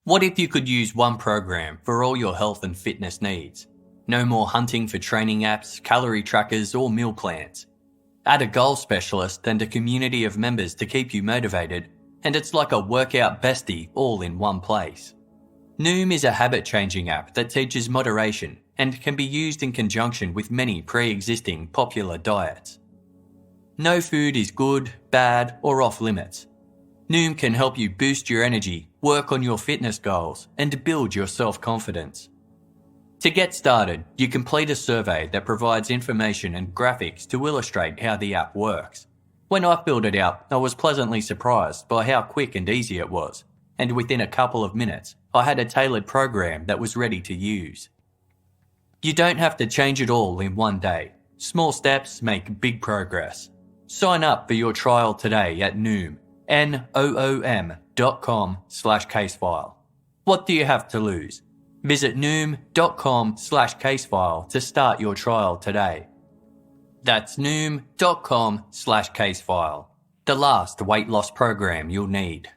What if you could use one program for all your health and fitness needs? No more hunting for training apps, calorie trackers, or meal plans. Add a goal specialist and a community of members to keep you motivated, and it's like a workout bestie all in one place. Noom is a habit-changing app that teaches moderation and can be used in conjunction with many pre-existing popular diets. No food is good, bad, or off limits. Noom can help you boost your energy, work on your fitness goals, and build your self-confidence. To get started, you complete a survey that provides information and graphics to illustrate how the app works. When I filled it out, I was pleasantly surprised by how quick and easy it was, and within a couple of minutes, I had a tailored program that was ready to use. You don't have to change it all in one day. Small steps make big progress. Sign up for your trial today at Noom. noom.com/casefile. What do you have to lose? Visit noom.com/casefile to start your trial today. That's noom.com/casefile. The last weight loss program you'll need.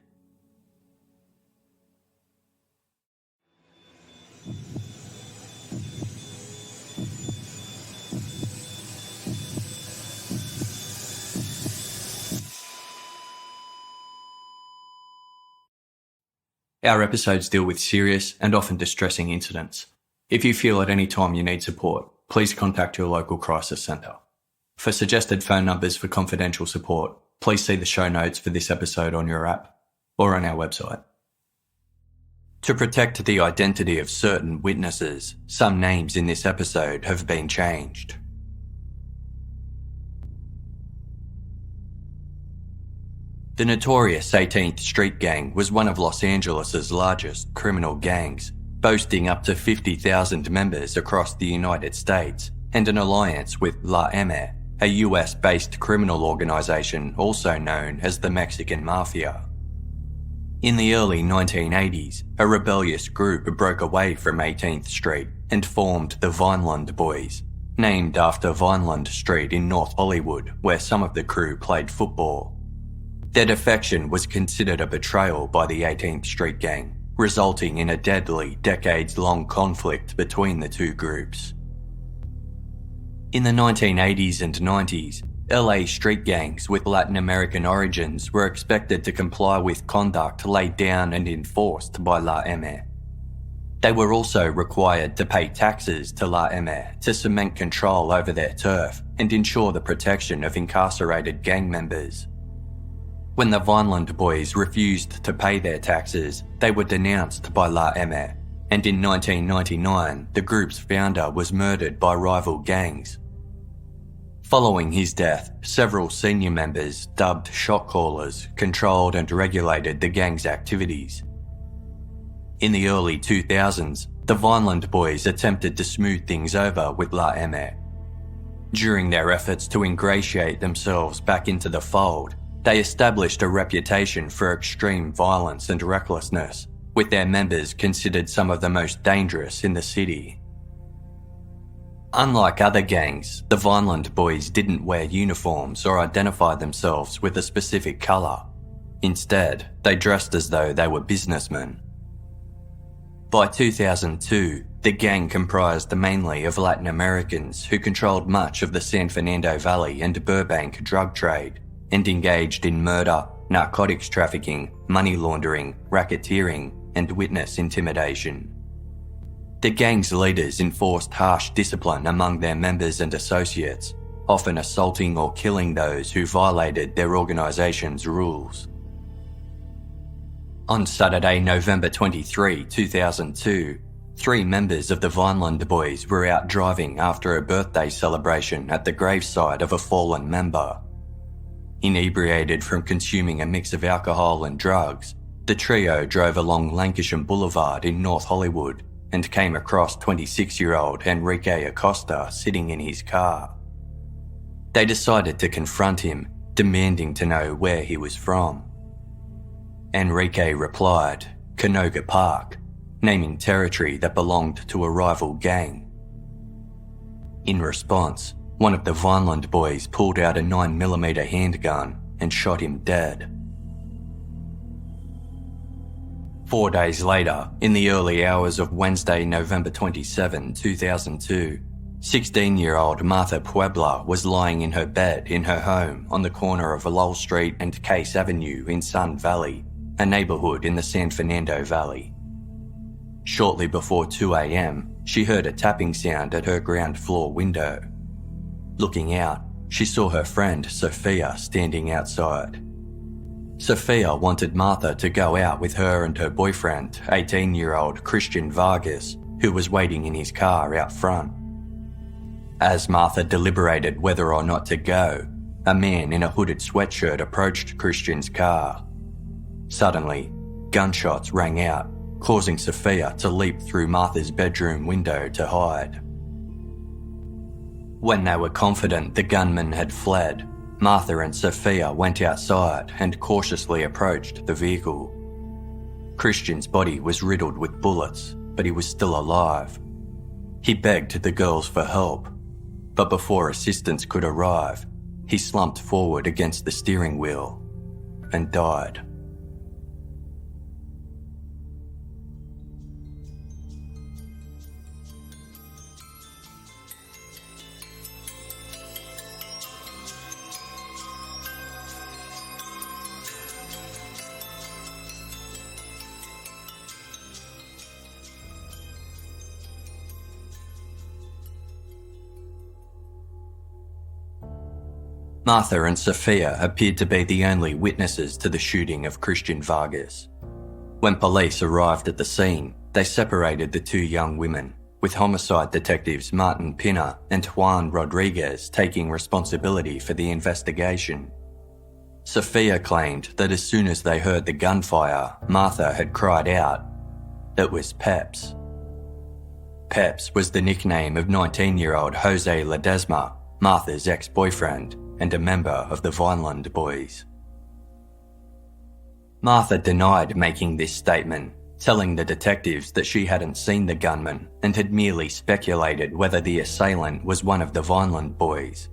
Our episodes deal with serious and often distressing incidents. If you feel at any time you need support, please contact your local crisis centre. For suggested phone numbers for confidential support, please see the show notes for this episode on your app or on our website. To protect the identity of certain witnesses, some names in this episode have been changed. The Notorious 18th Street Gang was one of Los Angeles' largest criminal gangs, boasting up to 50,000 members across the United States, and an alliance with La M, a US-based criminal organisation also known as the Mexican Mafia. In the early 1980s, a rebellious group broke away from 18th Street and formed the Vineland Boys, named after Vineland Street in North Hollywood, where some of the crew played football. Their defection was considered a betrayal by the 18th Street Gang, resulting in a deadly, decades-long conflict between the two groups. In the 1980s and 90s, LA street gangs with Latin American origins were expected to comply with conduct laid down and enforced by La M. They were also required to pay taxes to La M to cement control over their turf and ensure the protection of incarcerated gang members. When the Vineland Boys refused to pay their taxes, they were denounced by La M, and in 1999, the group's founder was murdered by rival gangs. Following his death, several senior members, dubbed shot callers, controlled and regulated the gang's activities. In the early 2000s, the Vineland Boys attempted to smooth things over with La M. During their efforts to ingratiate themselves back into the fold, they established a reputation for extreme violence and recklessness, with their members considered some of the most dangerous in the city. Unlike other gangs, the Vineland Boys didn't wear uniforms or identify themselves with a specific colour. Instead, they dressed as though they were businessmen. By 2002, the gang comprised mainly of Latin Americans who controlled much of the San Fernando Valley and Burbank drug trade, and engaged in murder, narcotics trafficking, money laundering, racketeering, and witness intimidation. The gang's leaders enforced harsh discipline among their members and associates, often assaulting or killing those who violated their organisation's rules. On Saturday, November 23, 2002, 3 members of the Vineland Boys were out driving after a birthday celebration at the graveside of a fallen member. Inebriated from consuming a mix of alcohol and drugs, the trio drove along Lancashire Boulevard in North Hollywood and came across 26-year-old Enrique Acosta sitting in his car. They decided to confront him, demanding to know where he was from. Enrique replied, "Canoga Park," naming territory that belonged to a rival gang. In response, one of the Vineland Boys pulled out a 9mm handgun and shot him dead. 4 days later, in the early hours of Wednesday, November 27, 2002, 16-year-old Martha Puebla was lying in her bed in her home on the corner of Lull Street and Case Avenue in Sun Valley, a neighbourhood in the San Fernando Valley. Shortly before 2 a.m, she heard a tapping sound at her ground floor window. Looking out, she saw her friend Sophia standing outside. Sophia wanted Martha to go out with her and her boyfriend, 18-year-old Christian Vargas, who was waiting in his car out front. As Martha deliberated whether or not to go, a man in a hooded sweatshirt approached Christian's car. Suddenly, gunshots rang out, causing Sophia to leap through Martha's bedroom window to hide. When they were confident the gunman had fled, Martha and Sophia went outside and cautiously approached the vehicle. Christian's body was riddled with bullets, but he was still alive. He begged the girls for help, but before assistance could arrive, he slumped forward against the steering wheel and died. Martha and Sophia appeared to be the only witnesses to the shooting of Christian Vargas. When police arrived at the scene, they separated the two young women, with homicide detectives Martin Pina and Juan Rodriguez taking responsibility for the investigation. Sophia claimed that as soon as they heard the gunfire, Martha had cried out. It was Peps. Peps was the nickname of 19-year-old Jose Ledesma, Martha's ex-boyfriend, and a member of the Vineland boys. Martha denied making this statement, telling the detectives that she hadn't seen the gunman and had merely speculated whether the assailant was one of the Vineland boys.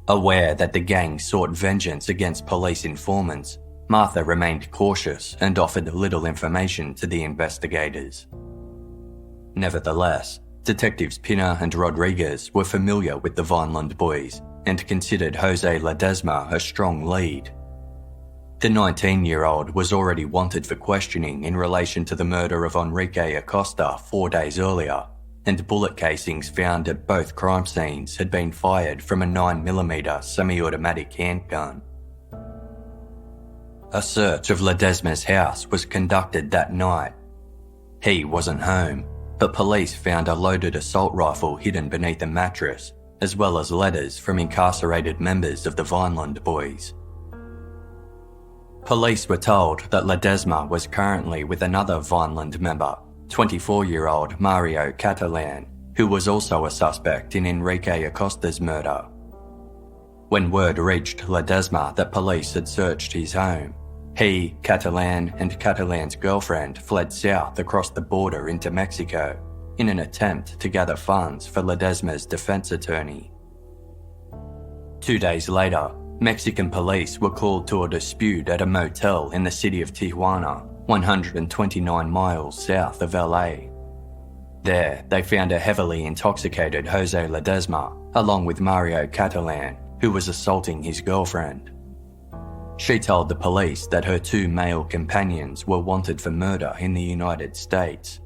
Aware that the gang sought vengeance against police informants, Martha remained cautious and offered little information to the investigators. Nevertheless, Detectives Pina and Rodriguez were familiar with the Vineland boys and considered Jose Ledesma a strong lead. The 19-year-old was already wanted for questioning in relation to the murder of Enrique Acosta 4 days earlier, and bullet casings found at both crime scenes had been fired from a 9mm semi-automatic handgun. A search of Ledesma's house was conducted that night. He wasn't home, but police found a loaded assault rifle hidden beneath a mattress, as well as letters from incarcerated members of the Vineland boys. Police were told that Ledesma was currently with another Vineland member, 24-year-old Mario Catalan, who was also a suspect in Enrique Acosta's murder. When word reached Ledesma that police had searched his home, he, Catalan, and Catalan's girlfriend fled south across the border into Mexico in an attempt to gather funds for Ledesma's defense attorney. 2 days later, Mexican police were called to a dispute at a motel in the city of Tijuana, 129 miles south of LA. There, they found a heavily intoxicated Jose Ledesma, along with Mario Catalan, who was assaulting his girlfriend. She told the police that her 2 male companions were wanted for murder in the United States.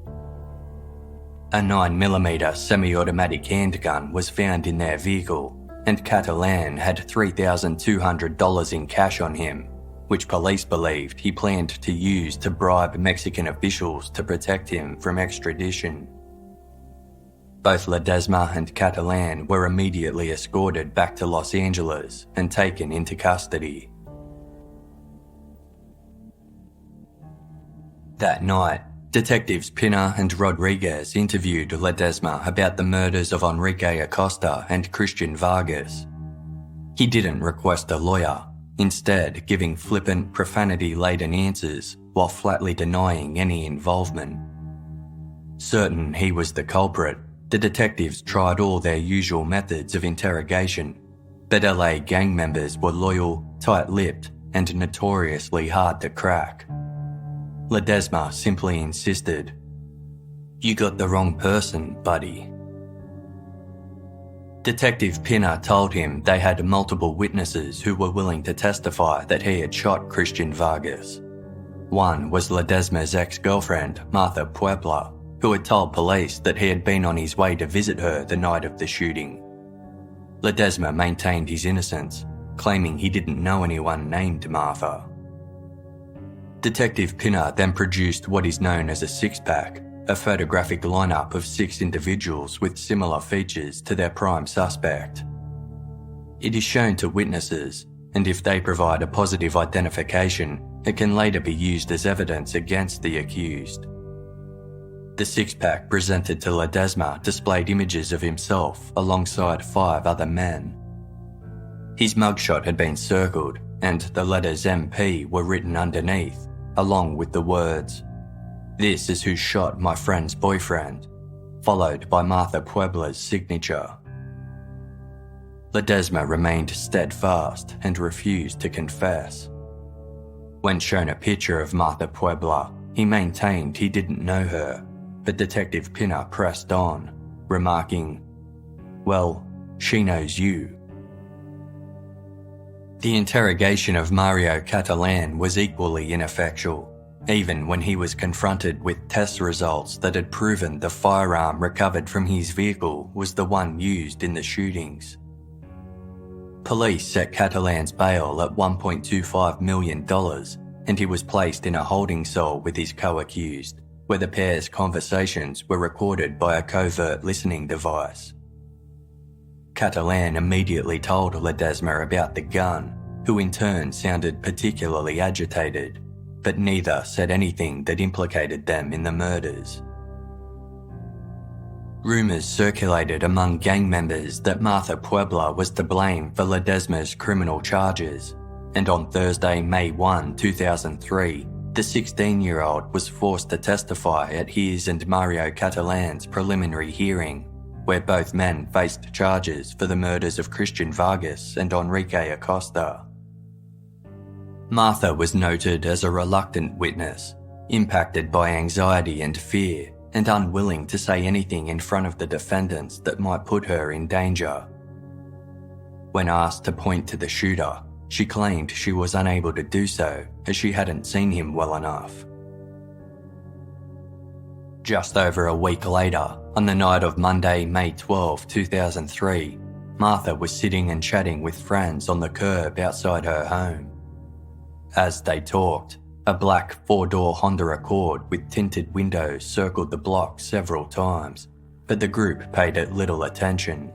A 9mm semi-automatic handgun was found in their vehicle, and Catalan had $3,200 in cash on him, which police believed he planned to use to bribe Mexican officials to protect him from extradition. Both Ledesma and Catalan were immediately escorted back to Los Angeles and taken into custody. That night, Detectives Pina and Rodriguez interviewed Ledesma about the murders of Enrique Acosta and Christian Vargas. He didn't request a lawyer, instead giving flippant, profanity-laden answers while flatly denying any involvement. Certain he was the culprit, the detectives tried all their usual methods of interrogation, but LA gang members were loyal, tight-lipped, and notoriously hard to crack. Ledesma simply insisted, "You got the wrong person, buddy." Detective Pinner told him they had multiple witnesses who were willing to testify that he had shot Christian Vargas. One was Ledesma's ex-girlfriend, Martha Puebla, who had told police that he had been on his way to visit her the night of the shooting. Ledesma maintained his innocence, claiming he didn't know anyone named Martha. Detective Pinner then produced what is known as a six-pack, a photographic lineup of 6 individuals with similar features to their prime suspect. It is shown to witnesses, and if they provide a positive identification, it can later be used as evidence against the accused. The six-pack presented to Ledesma displayed images of himself alongside 5 other men. His mugshot had been circled, and the letters MP were written underneath, along with the words, "This is who shot my friend's boyfriend," followed by Martha Puebla's signature. Ledesma remained steadfast and refused to confess. When shown a picture of Martha Puebla, he maintained he didn't know her, but Detective Pinner pressed on, remarking, "Well, she knows you." The interrogation of Mario Catalan was equally ineffectual, even when he was confronted with test results that had proven the firearm recovered from his vehicle was the one used in the shootings. Police set Catalan's bail at $1.25 million, and he was placed in a holding cell with his co-accused, where the pair's conversations were recorded by a covert listening device. Catalan immediately told Ledesma about the gun, who in turn sounded particularly agitated, but neither said anything that implicated them in the murders. Rumours circulated among gang members that Martha Puebla was to blame for Ledesma's criminal charges, and on Thursday, May 1, 2003, the 16-year-old was forced to testify at his and Mario Catalan's preliminary hearing, where both men faced charges for the murders of Christian Vargas and Enrique Acosta. Martha was noted as a reluctant witness, impacted by anxiety and fear, and unwilling to say anything in front of the defendants that might put her in danger. When asked to point to the shooter, she claimed she was unable to do so as she hadn't seen him well enough. Just over a week later, on the night of Monday, May 12, 2003, Martha was sitting and chatting with friends on the curb outside her home. As they talked, a black 4-door Honda Accord with tinted windows circled the block several times, but the group paid it little attention.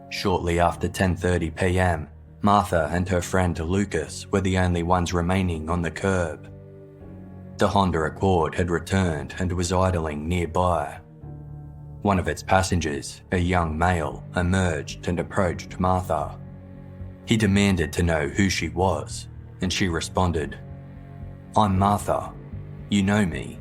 Shortly after 10:30 p.m, Martha and her friend Lucas were the only ones remaining on the curb. The Honda Accord had returned and was idling nearby. One of its passengers, a young male, emerged and approached Martha. He demanded to know who she was, and she responded, "I'm Martha. You know me."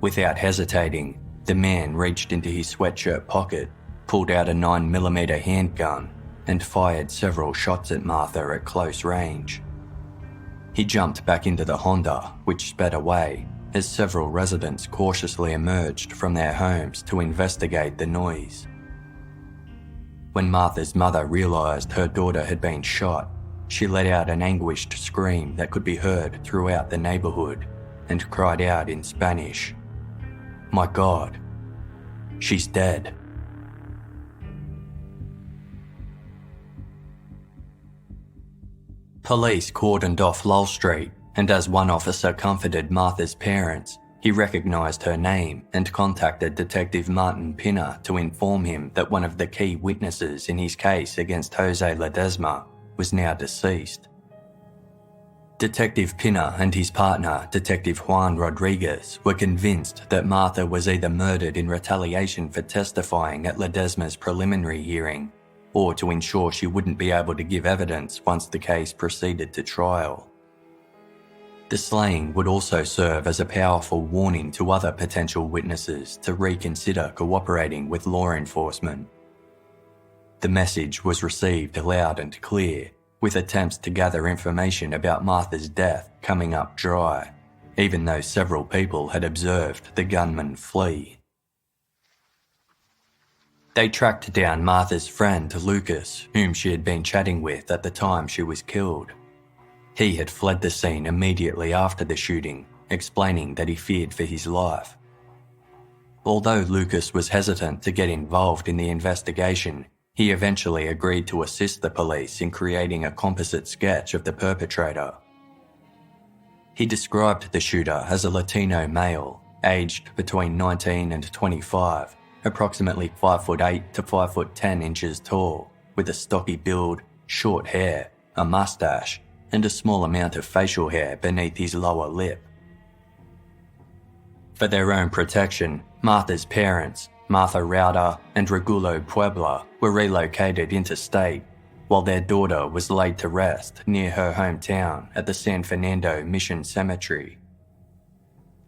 Without hesitating, the man reached into his sweatshirt pocket, pulled out a 9mm handgun, and fired several shots at Martha at close range. He jumped back into the Honda, which sped away, as several residents cautiously emerged from their homes to investigate the noise. When Martha's mother realised her daughter had been shot, she let out an anguished scream that could be heard throughout the neighbourhood and cried out in Spanish, "My God, she's dead." Police cordoned off Lull Street, and as one officer comforted Martha's parents, he recognised her name and contacted Detective Martin Pinner to inform him that one of the key witnesses in his case against Jose Ledesma was now deceased. Detective Pinner and his partner, Detective Juan Rodriguez, were convinced that Martha was either murdered in retaliation for testifying at Ledesma's preliminary hearing, or to ensure she wouldn't be able to give evidence once the case proceeded to trial. The slaying would also serve as a powerful warning to other potential witnesses to reconsider cooperating with law enforcement. The message was received loud and clear with attempts to gather information about Martha's death coming up dry, even though several people had observed the gunman flee. They tracked down Martha's friend Lucas, whom she had been chatting with at the time she was killed. He had fled the scene immediately after the shooting, explaining that he feared for his life. Although Lucas was hesitant to get involved in the investigation, he eventually agreed to assist the police in creating a composite sketch of the perpetrator. He described the shooter as a Latino male, aged between 19 and 25, approximately 5'8" to 5'10" inches tall, with a stocky build, short hair, a mustache, and a small amount of facial hair beneath his lower lip. For their own protection, Martha's parents, Martha Rauda and Regulo Puebla, were relocated interstate, while their daughter was laid to rest near her hometown at the San Fernando Mission Cemetery.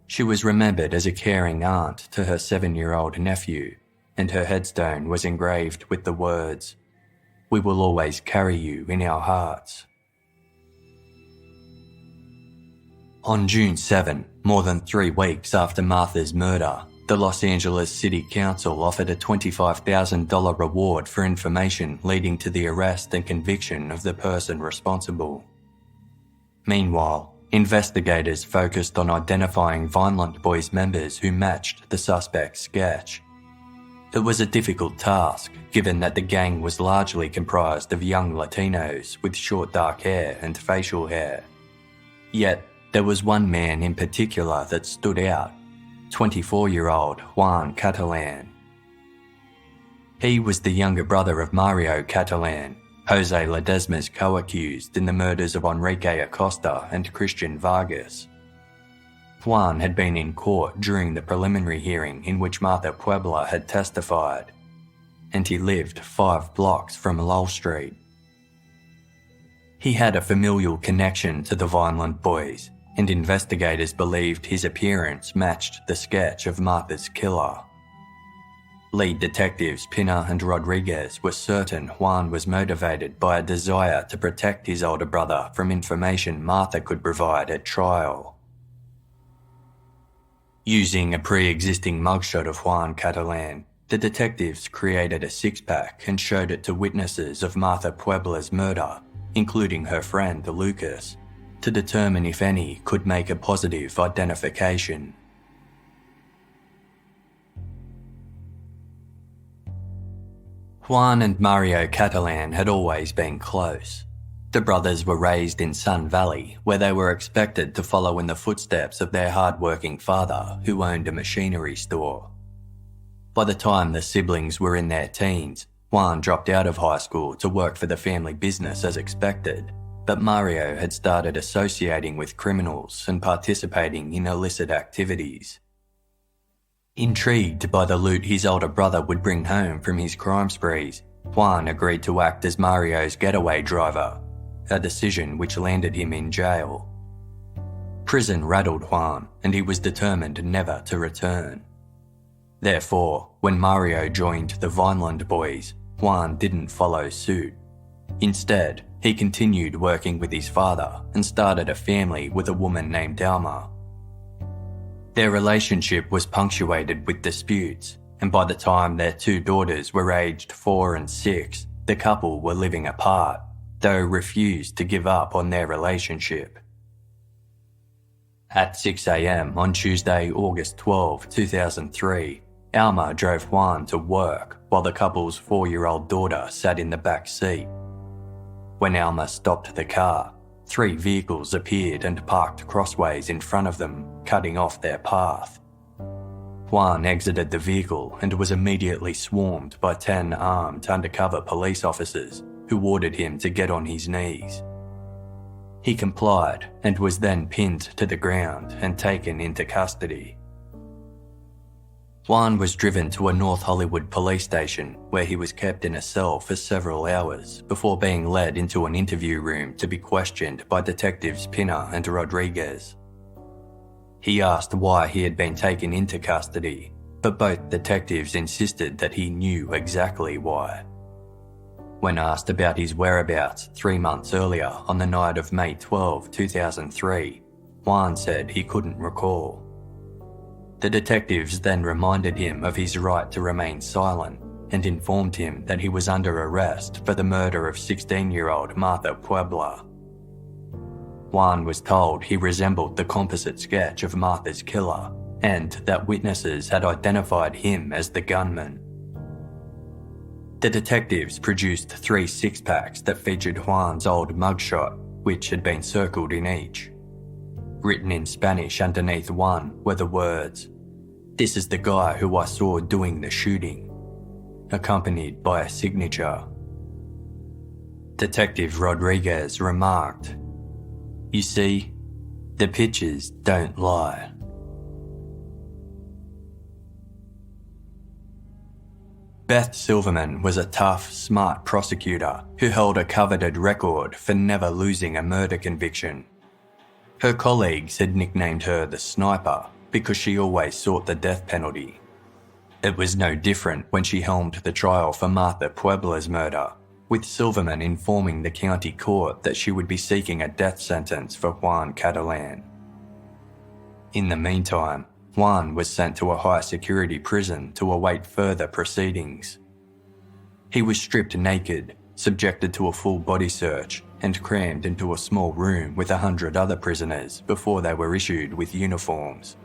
She was remembered as a caring aunt to her 7-year-old nephew, and her headstone was engraved with the words, "We will always carry you in our hearts." On June 7, more than 3 weeks after Martha's murder, the Los Angeles City Council offered a $25,000 reward for information leading to the arrest and conviction of the person responsible. Meanwhile, investigators focused on identifying Vineland Boys members who matched the suspect's sketch. It was a difficult task, given that the gang was largely comprised of young Latinos with short dark hair and facial hair. Yet, there was one man in particular that stood out, 24-year-old Juan Catalan. He was the younger brother of Mario Catalan, Jose Ledesma's co-accused in the murders of Enrique Acosta and Christian Vargas. Juan had been in court during the preliminary hearing in which Martha Puebla had testified, and he lived 5 blocks from Lull Street. He had a familial connection to the Vineland Boys, and investigators believed his appearance matched the sketch of Martha's killer. Lead detectives Pina and Rodriguez were certain Juan was motivated by a desire to protect his older brother from information Martha could provide at trial. Using a pre-existing mugshot of Juan Catalan, the detectives created a 6-pack and showed it to witnesses of Martha Puebla's murder, including her friend Lucas, to determine if any could make a positive identification. Juan and Mario Catalan had always been close. The brothers were raised in Sun Valley, where they were expected to follow in the footsteps of their hard-working father, who owned a machinery store. By the time the siblings were in their teens, Juan dropped out of high school to work for the family business as expected, but Mario had started associating with criminals and participating in illicit activities. Intrigued by the loot his older brother would bring home from his crime sprees, Juan agreed to act as Mario's getaway driver, a decision which landed him in jail. Prison rattled Juan, and he was determined never to return. Therefore, when Mario joined the Vineland Boys, Juan didn't follow suit. Instead, he continued working with his father and started a family with a woman named Alma. Their relationship was punctuated with disputes, and by the time their 2 daughters were aged 4 and 6, the couple were living apart, though refused to give up on their relationship. At 6 a.m. on Tuesday, August 12, 2003, Alma drove Juan to work while the couple's 4-year-old daughter sat in the back seat. When Alma stopped the car, 3 vehicles appeared and parked crossways in front of them, cutting off their path. Juan exited the vehicle and was immediately swarmed by 10 armed undercover police officers who ordered him to get on his knees. He complied and was then pinned to the ground and taken into custody. Juan was driven to a North Hollywood police station where he was kept in a cell for several hours before being led into an interview room to be questioned by detectives Pina and Rodriguez. He asked why he had been taken into custody, but both detectives insisted that he knew exactly why. When asked about his whereabouts 3 months earlier on the night of May 12, 2003, Juan said he couldn't recall. The detectives then reminded him of his right to remain silent and informed him that he was under arrest for the murder of 16-year-old Martha Puebla. Juan was told he resembled the composite sketch of Martha's killer and that witnesses had identified him as the gunman. The detectives produced 3 six-packs that featured Juan's old mugshot, which had been circled in each. Written in Spanish underneath one were the words, "This is the guy who I saw doing the shooting," accompanied by a signature. Detective Rodriguez remarked, "You see, the pictures don't lie." Beth Silverman was a tough, smart prosecutor who held a coveted record for never losing a murder conviction. Her colleagues had nicknamed her the Sniper because she always sought the death penalty. It was no different when she helmed the trial for Martha Puebla's murder, with Silverman informing the county court that she would be seeking a death sentence for Juan Catalan. In the meantime, Juan was sent to a high-security prison to await further proceedings. He was stripped naked, subjected to a full body search, and crammed into a small room with 100 other prisoners before they were issued with uniforms.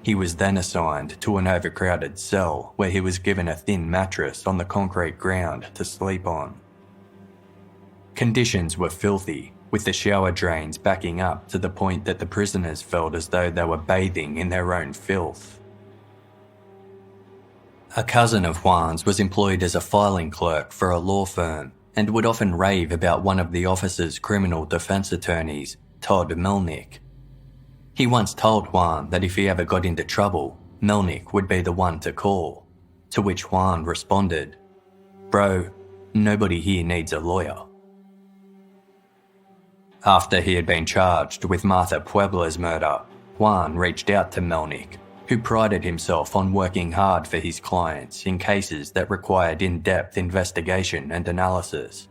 He was then assigned to an overcrowded cell where he was given a thin mattress on the concrete ground to sleep on. Conditions were filthy, with the shower drains backing up to the point that the prisoners felt as though they were bathing in their own filth. A cousin of Juan's was employed as a filing clerk for a law firm and would often rave about one of the office's criminal defense attorneys, Todd Melnick. He once told Juan that if he ever got into trouble, Melnick would be the one to call, to which Juan responded, "Bro, nobody here needs a lawyer." After he had been charged with Martha Puebla's murder, Juan reached out to Melnick, who prided himself on working hard for his clients in cases that required in-depth investigation and analysis.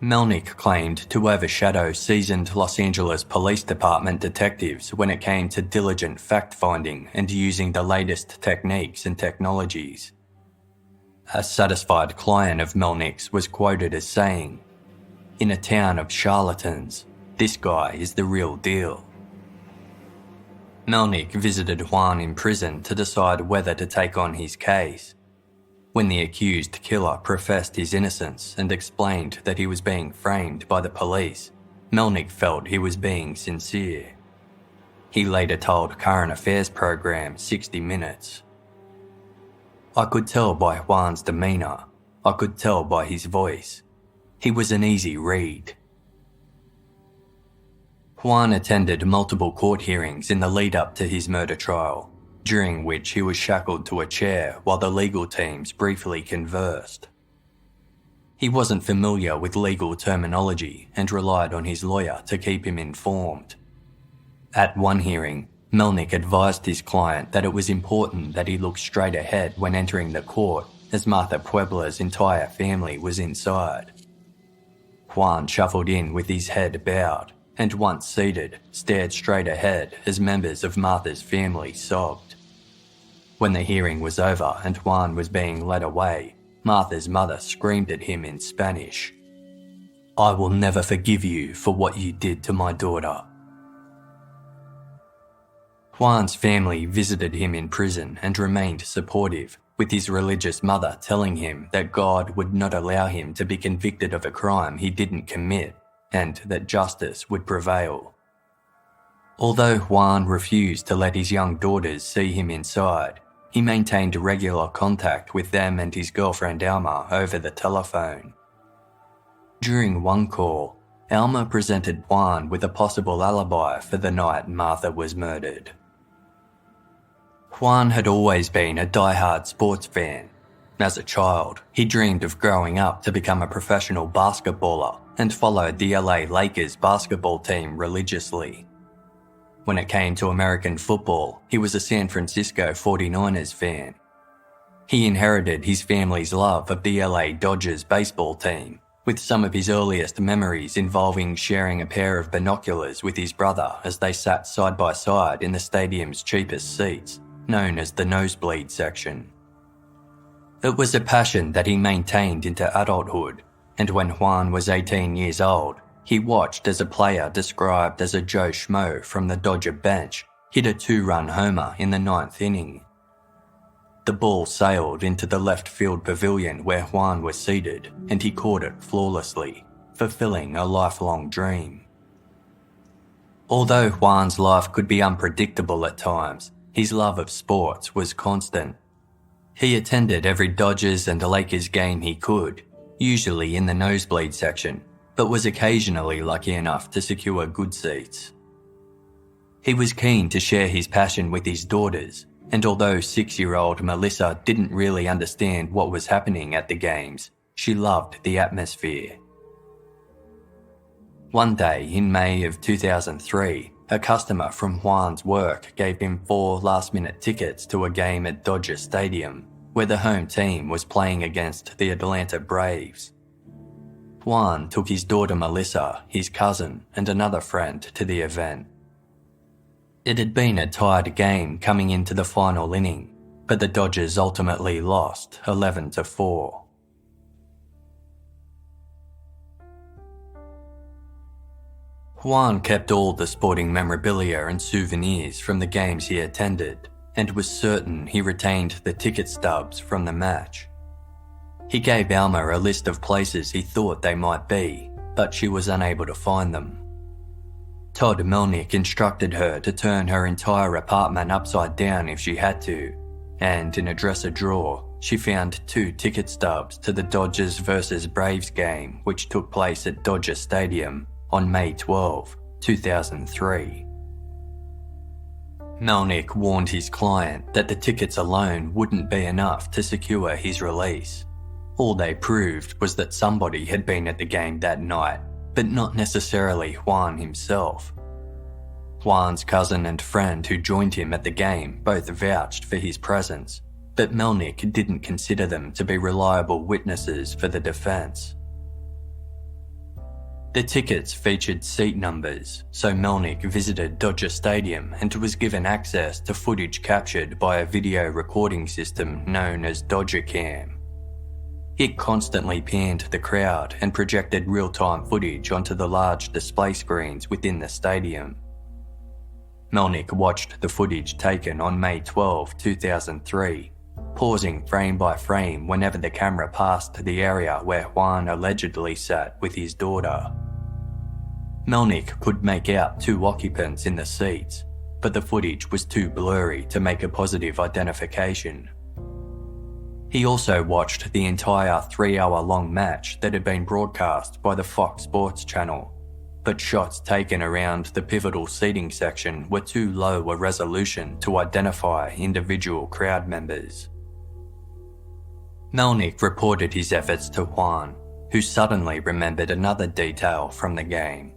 Melnick claimed to overshadow seasoned Los Angeles Police Department detectives when it came to diligent fact-finding and using the latest techniques and technologies. A satisfied client of Melnick's was quoted as saying, "In a town of charlatans, this guy is the real deal." Melnick visited Juan in prison to decide whether to take on his case. When the accused killer professed his innocence and explained that he was being framed by the police, Melnick felt he was being sincere. He later told current affairs program 60 Minutes, "I could tell by Juan's demeanour. I could tell by his voice. He was an easy read." Juan attended multiple court hearings in the lead-up to his murder trial, during which he was shackled to a chair while the legal teams briefly conversed. He wasn't familiar with legal terminology and relied on his lawyer to keep him informed. At one hearing, Melnick advised his client that it was important that he look straight ahead when entering the court, as Martha Puebla's entire family was inside. Juan shuffled in with his head bowed, and once seated, stared straight ahead as members of Martha's family sobbed. When the hearing was over and Juan was being led away, Martha's mother screamed at him in Spanish, "I will never forgive you for what you did to my daughter." Juan's family visited him in prison and remained supportive, with his religious mother telling him that God would not allow him to be convicted of a crime he didn't commit, and that justice would prevail. Although Juan refused to let his young daughters see him inside, he maintained regular contact with them and his girlfriend Alma over the telephone. During one call, Alma presented Juan with a possible alibi for the night Martha was murdered. Juan had always been a die-hard sports fan. As a child, he dreamed of growing up to become a professional basketballer and followed the LA Lakers basketball team religiously. When it came to American football, he was a San Francisco 49ers fan. He inherited his family's love of the LA Dodgers baseball team, with some of his earliest memories involving sharing a pair of binoculars with his brother as they sat side by side in the stadium's cheapest seats, known as the nosebleed section. It was a passion that he maintained into adulthood, and when Juan was 18 years old, he watched as a player described as a Joe Schmo from the Dodger bench hit a 2-run homer in the 9th inning. The ball sailed into the left field pavilion where Juan was seated, and he caught it flawlessly, fulfilling a lifelong dream. Although Juan's life could be unpredictable at times, his love of sports was constant. He attended every Dodgers and Lakers game he could, usually in the nosebleed section, but was occasionally lucky enough to secure good seats. He was keen to share his passion with his daughters, and although 6-year-old Melissa didn't really understand what was happening at the games, she loved the atmosphere. One day in May of 2003, a customer from Juan's work gave him 4 last-minute tickets to a game at Dodger Stadium, where the home team was playing against the Atlanta Braves. Juan took his daughter Melissa, his cousin, and another friend to the event. It had been a tied game coming into the final inning, but the Dodgers ultimately lost 11-4. Juan kept all the sporting memorabilia and souvenirs from the games he attended, and was certain he retained the ticket stubs from the match. He gave Alma a list of places he thought they might be, but she was unable to find them. Todd Melnick instructed her to turn her entire apartment upside down if she had to, and in a dresser drawer, she found 2 ticket stubs to the Dodgers vs Braves game which took place at Dodger Stadium on May 12, 2003. Melnick warned his client that the tickets alone wouldn't be enough to secure his release. All they proved was that somebody had been at the game that night, but not necessarily Juan himself. Juan's cousin and friend who joined him at the game both vouched for his presence, but Melnick didn't consider them to be reliable witnesses for the defense. The tickets featured seat numbers, so Melnick visited Dodger Stadium and was given access to footage captured by a video recording system known as Dodger Cam. It constantly panned the crowd and projected real-time footage onto the large display screens within the stadium. Melnick watched the footage taken on May 12, 2003, pausing frame by frame whenever the camera passed the area where Juan allegedly sat with his daughter. Melnick could make out 2 occupants in the seats, but the footage was too blurry to make a positive identification. He also watched the entire 3-hour-long match that had been broadcast by the Fox Sports channel, but shots taken around the pivotal seating section were too low a resolution to identify individual crowd members. Melnick reported his efforts to Juan, who suddenly remembered another detail from the game.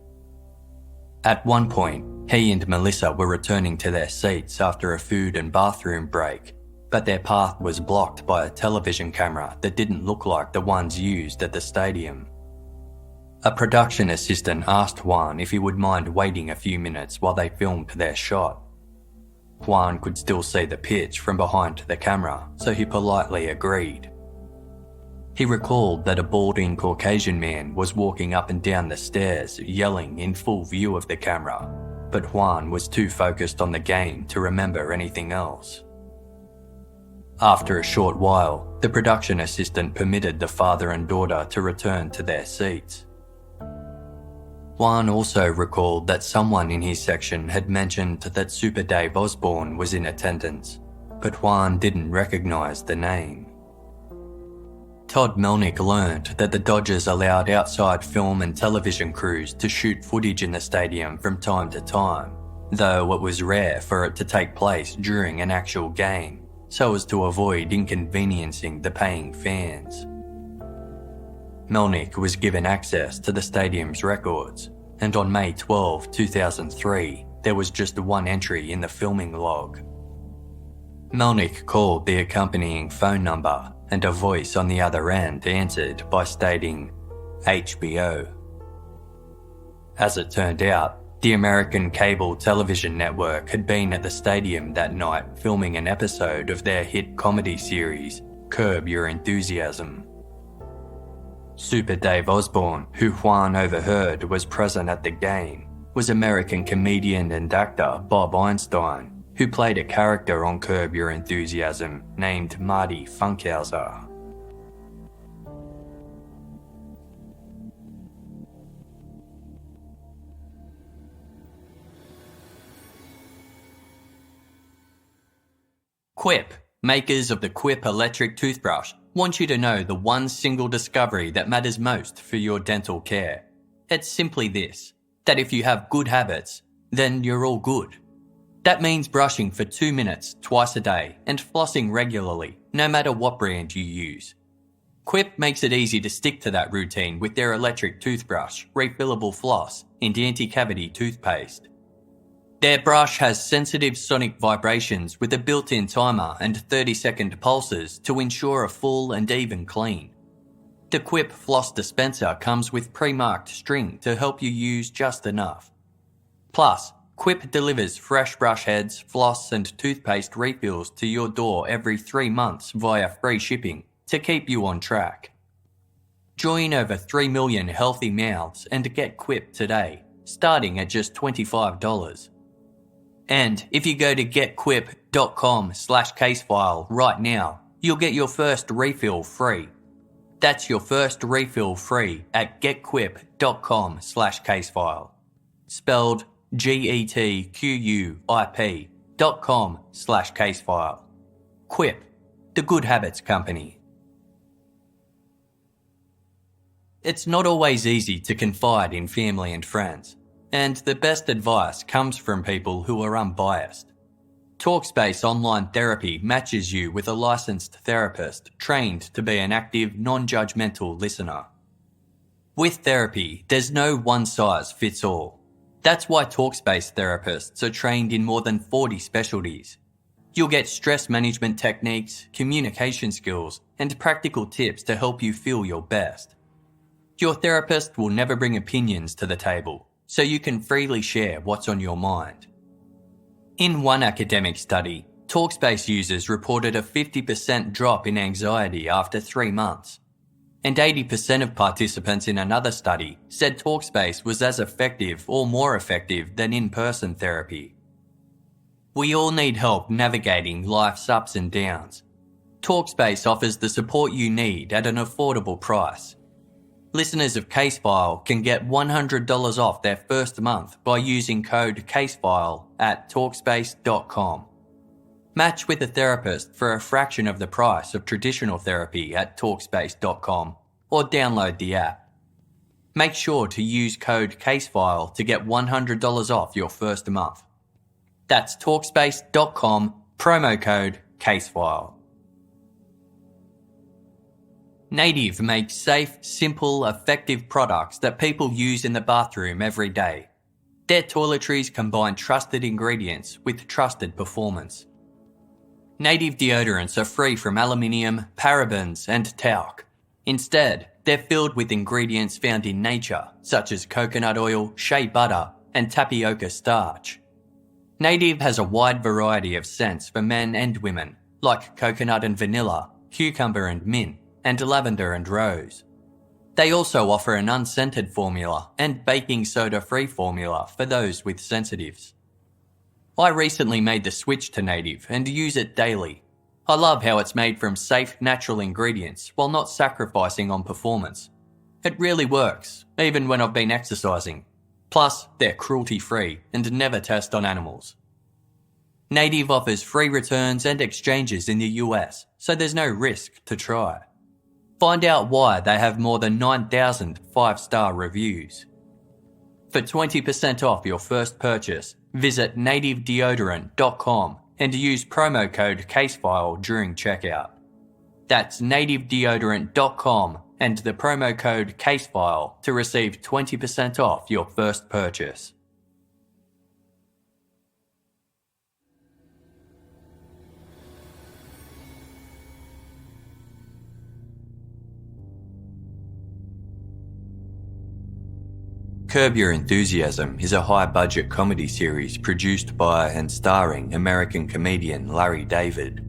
At one point, he and Melissa were returning to their seats after a food and bathroom break, but their path was blocked by a television camera that didn't look like the ones used at the stadium. A production assistant asked Juan if he would mind waiting a few minutes while they filmed their shot. Juan could still see the pitch from behind the camera, so he politely agreed. He recalled that a balding Caucasian man was walking up and down the stairs yelling in full view of the camera, but Juan was too focused on the game to remember anything else. After a short while, the production assistant permitted the father and daughter to return to their seats. Juan also recalled that someone in his section had mentioned that Super Dave Osborne was in attendance, but Juan didn't recognise the name. Todd Melnick learned that the Dodgers allowed outside film and television crews to shoot footage in the stadium from time to time, though it was rare for it to take place during an actual game, so as to avoid inconveniencing the paying fans. Melnick was given access to the stadium's records, and on May 12, 2003, there was just one entry in the filming log. Melnick called the accompanying phone number, and a voice on the other end answered by stating, HBO. As it turned out, the American cable television network had been at the stadium that night filming an episode of their hit comedy series, Curb Your Enthusiasm. Super Dave Osborne, who Juan overheard was present at the game, was American comedian and actor Bob Einstein, who played a character on Curb Your Enthusiasm named Marty Funkhauser. Quip, makers of the Quip electric toothbrush, want you to know the one single discovery that matters most for your dental care. It's simply this, that if you have good habits, then you're all good. That means brushing for 2 minutes twice a day and flossing regularly, no matter what brand you use. Quip makes it easy to stick to that routine with their electric toothbrush, refillable floss, and anti-cavity toothpaste. Their brush has sensitive sonic vibrations with a built-in timer and 30-second pulses to ensure a full and even clean. The Quip floss dispenser comes with pre-marked string to help you use just enough. Plus, Quip delivers fresh brush heads, floss and toothpaste refills to your door every 3 months via free shipping to keep you on track. Join over 3 million healthy mouths and get Quip today, starting at just $25. And if you go to getquip.com/casefile right now, you'll get your first refill free. That's your first refill free at getquip.com/casefile. Spelled getquip.com/casefile. Quip, the Good Habits Company. It's not always easy to confide in family and friends, and the best advice comes from people who are unbiased. Talkspace Online Therapy matches you with a licensed therapist trained to be an active, non-judgmental listener. With therapy, there's no one-size-fits-all. That's why Talkspace therapists are trained in more than 40 specialties. You'll get stress management techniques, communication skills, and practical tips to help you feel your best. Your therapist will never bring opinions to the table, so you can freely share what's on your mind. In one academic study, Talkspace users reported a 50% drop in anxiety after 3 months, and 80% of participants in another study said Talkspace was as effective or more effective than in-person therapy. We all need help navigating life's ups and downs. Talkspace offers the support you need at an affordable price. Listeners of Casefile can get $100 off their first month by using code CASEFILE at Talkspace.com. Match with a therapist for a fraction of the price of traditional therapy at Talkspace.com or download the app. Make sure to use code CASEFILE to get $100 off your first month. That's Talkspace.com, promo code CASEFILE. Native makes safe, simple, effective products that people use in the bathroom every day. Their toiletries combine trusted ingredients with trusted performance. Native deodorants are free from aluminium, parabens, and talc. Instead, they're filled with ingredients found in nature, such as coconut oil, shea butter, and tapioca starch. Native has a wide variety of scents for men and women, like coconut and vanilla, cucumber and mint, and lavender and rose. They also offer an unscented formula and baking soda-free formula for those with sensitives. I recently made the switch to Native and use it daily. I love how it's made from safe, natural ingredients while not sacrificing on performance. It really works, even when I've been exercising. Plus, they're cruelty-free and never test on animals. Native offers free returns and exchanges in the US, so there's no risk to try. Find out why they have more than 9,000 5-star reviews. For 20% off your first purchase, visit nativedeodorant.com and use promo code CASEFILE during checkout. That's nativedeodorant.com and the promo code CASEFILE to receive 20% off your first purchase. Curb Your Enthusiasm is a high-budget comedy series produced by and starring American comedian Larry David.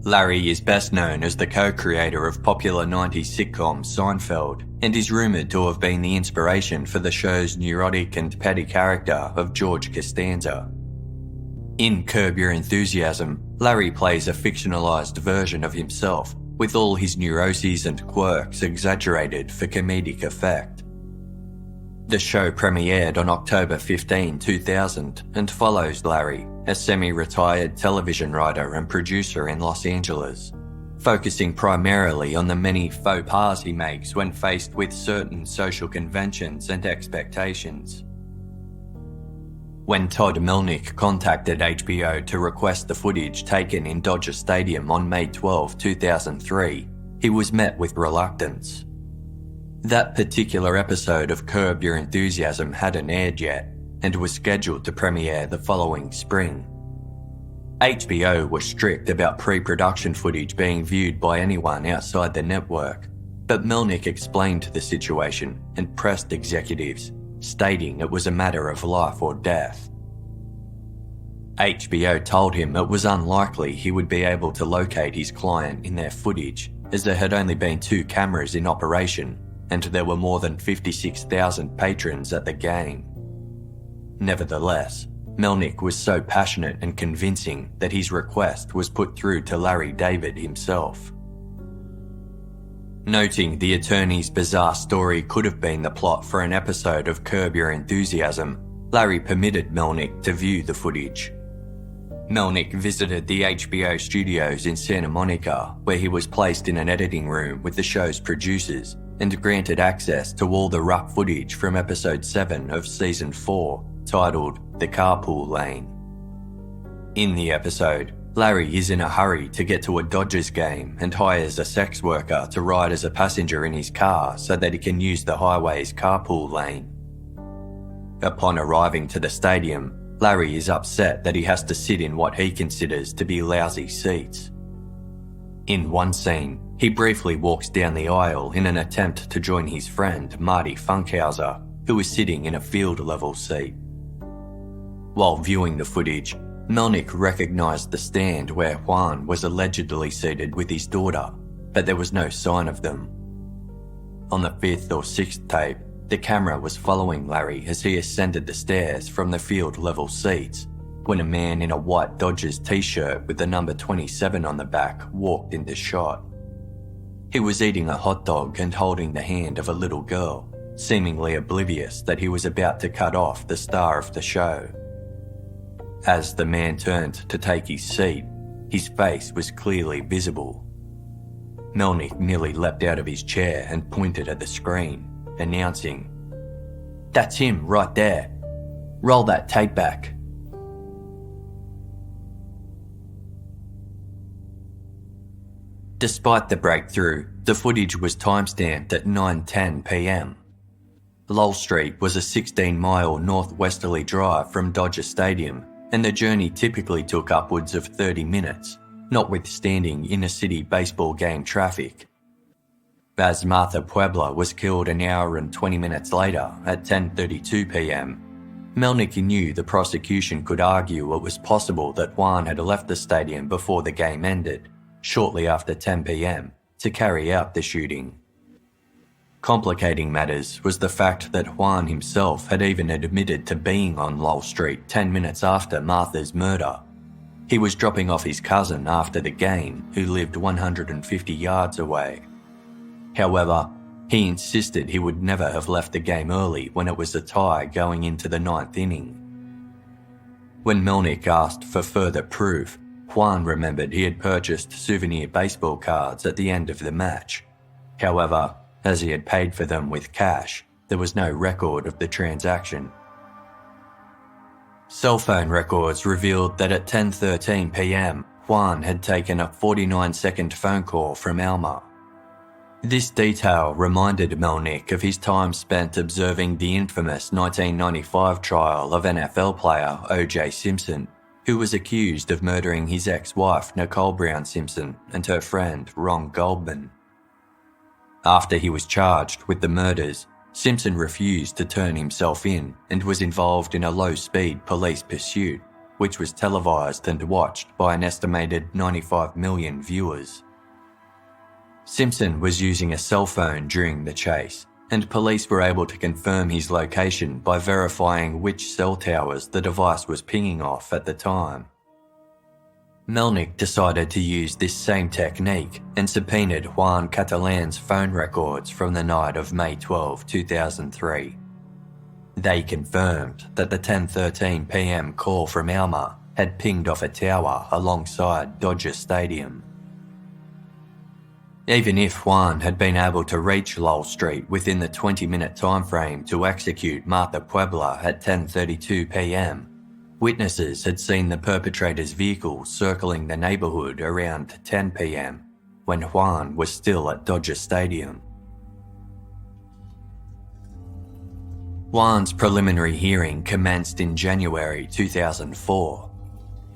Larry is best known as the co-creator of popular 90s sitcom Seinfeld and is rumoured to have been the inspiration for the show's neurotic and petty character of George Costanza. In Curb Your Enthusiasm, Larry plays a fictionalised version of himself, with all his neuroses and quirks exaggerated for comedic effect. The show premiered on October 15, 2000 and follows Larry, a semi-retired television writer and producer in Los Angeles, focusing primarily on the many faux pas he makes when faced with certain social conventions and expectations. When Todd Melnick contacted HBO to request the footage taken in Dodger Stadium on May 12, 2003, he was met with reluctance. That particular episode of Curb Your Enthusiasm hadn't aired yet and was scheduled to premiere the following spring. HBO was strict about pre-production footage being viewed by anyone outside the network, but Melnick explained the situation and pressed executives, stating it was a matter of life or death. HBO told him it was unlikely he would be able to locate his client in their footage, as there had only been 2 cameras in operation and there were more than 56,000 patrons at the game. Nevertheless, Melnick was so passionate and convincing that his request was put through to Larry David himself. Noting the attorney's bizarre story could have been the plot for an episode of Curb Your Enthusiasm, Larry permitted Melnick to view the footage. Melnick visited the HBO studios in Santa Monica, where he was placed in an editing room with the show's producers and granted access to all the rough footage from episode 7 of season 4, titled The Carpool Lane. In the episode, Larry is in a hurry to get to a Dodgers game and hires a sex worker to ride as a passenger in his car so that he can use the highway's carpool lane. Upon arriving to the stadium, Larry is upset that he has to sit in what he considers to be lousy seats. In one scene, he briefly walks down the aisle in an attempt to join his friend Marty Funkhauser, who is sitting in a field-level seat. While viewing the footage, Melnick recognised the stand where Juan was allegedly seated with his daughter, but there was no sign of them. On the 5th or 6th tape, the camera was following Larry as he ascended the stairs from the field-level seats, when a man in a white Dodgers t-shirt with the number 27 on the back walked into shot. He was eating a hot dog and holding the hand of a little girl, seemingly oblivious that he was about to cut off the star of the show. As the man turned to take his seat, his face was clearly visible. Melnick nearly leapt out of his chair and pointed at the screen, announcing, "That's him right there. Roll that tape back." Despite the breakthrough, the footage was timestamped at 9:10 p.m. Lull Street was a 16-mile northwesterly drive from Dodger Stadium, and the journey typically took upwards of 30 minutes, notwithstanding inner-city baseball game traffic. As Martha Puebla was killed an hour and 20 minutes later at 10:32 p.m, Melnick knew the prosecution could argue it was possible that Juan had left the stadium before the game ended, shortly after 10 p.m, to carry out the shooting. Complicating matters was the fact that Juan himself had even admitted to being on Lull Street 10 minutes after Martha's murder. He was dropping off his cousin after the game, who lived 150 yards away. However, he insisted he would never have left the game early when it was a tie going into the 9th inning. When Melnick asked for further proof, Juan remembered he had purchased souvenir baseball cards at the end of the match. However, as he had paid for them with cash, there was no record of the transaction. Cell phone records revealed that at 10:13 p.m, Juan had taken a 49-second phone call from Alma. This detail reminded Melnick of his time spent observing the infamous 1995 trial of NFL player O.J. Simpson, who was accused of murdering his ex-wife Nicole Brown Simpson and her friend Ron Goldman. After he was charged with the murders, Simpson refused to turn himself in and was involved in a low-speed police pursuit, which was televised and watched by an estimated 95 million viewers. Simpson was using a cell phone during the chase, and police were able to confirm his location by verifying which cell towers the device was pinging off at the time. Melnick decided to use this same technique and subpoenaed Juan Catalan's phone records from the night of May 12, 2003. They confirmed that the 10:13 p.m. call from Alma had pinged off a tower alongside Dodger Stadium. Even if Juan had been able to reach Lull Street within the 20-minute timeframe to execute Martha Puebla at 10:32 p.m, witnesses had seen the perpetrator's vehicle circling the neighbourhood around 10 p.m, when Juan was still at Dodger Stadium. Juan's preliminary hearing commenced in January 2004.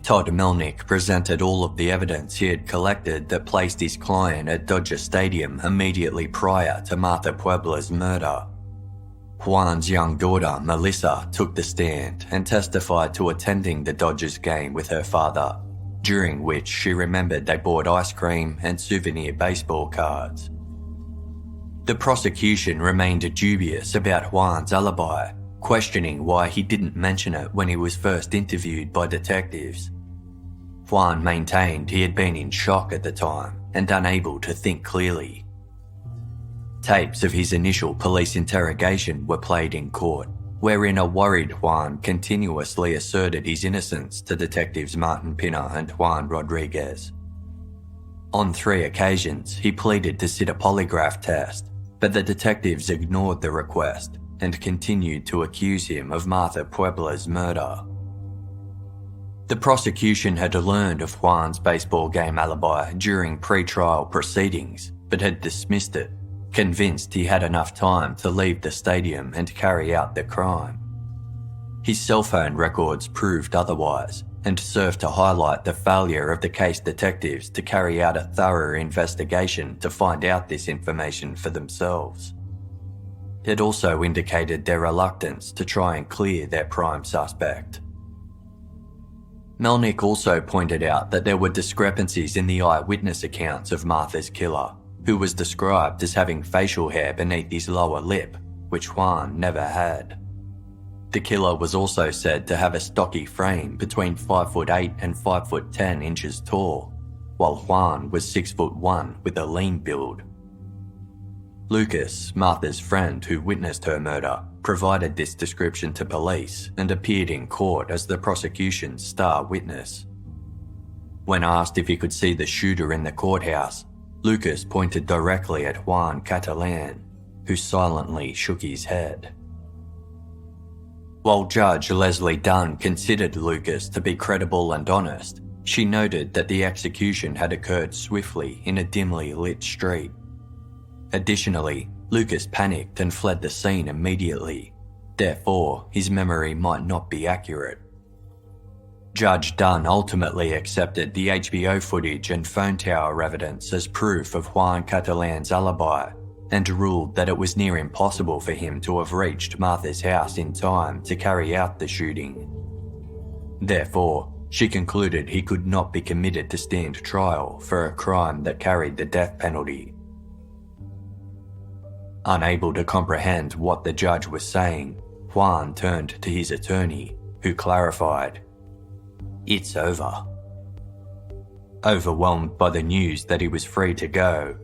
Todd Melnick presented all of the evidence he had collected that placed his client at Dodger Stadium immediately prior to Martha Puebla's murder. Juan's young daughter, Melissa, took the stand and testified to attending the Dodgers game with her father, during which she remembered they bought ice cream and souvenir baseball cards. The prosecution remained dubious about Juan's alibi, questioning why he didn't mention it when he was first interviewed by detectives. Juan maintained he had been in shock at the time and unable to think clearly. Tapes of his initial police interrogation were played in court, wherein a worried Juan continuously asserted his innocence to detectives Martin Pinner and Juan Rodriguez. On 3 occasions, he pleaded to sit a polygraph test, but the detectives ignored the request and continued to accuse him of Martha Puebla's murder. The prosecution had learned of Juan's baseball game alibi during pre-trial proceedings, but had dismissed it, convinced he had enough time to leave the stadium and carry out the crime. His cell phone records proved otherwise, and served to highlight the failure of the case detectives to carry out a thorough investigation to find out this information for themselves. It also indicated their reluctance to try and clear their prime suspect. Melnick also pointed out that there were discrepancies in the eyewitness accounts of Martha's killer, who was described as having facial hair beneath his lower lip, which Juan never had. The killer was also said to have a stocky frame between 5'8" and 5'10" inches tall, while Juan was 6'1" with a lean build. Lucas, Martha's friend who witnessed her murder, provided this description to police and appeared in court as the prosecution's star witness. When asked if he could see the shooter in the courthouse, Lucas pointed directly at Juan Catalan, who silently shook his head. While Judge Leslie Dunn considered Lucas to be credible and honest, she noted that the execution had occurred swiftly in a dimly lit street. Additionally, Lucas panicked and fled the scene immediately. Therefore, his memory might not be accurate. Judge Dunn ultimately accepted the HBO footage and phone tower evidence as proof of Juan Catalan's alibi and ruled that it was near impossible for him to have reached Martha's house in time to carry out the shooting. Therefore, she concluded he could not be committed to stand trial for a crime that carried the death penalty. Unable to comprehend what the judge was saying, Juan turned to his attorney, who clarified, "It's over." Overwhelmed by the news that he was free to go,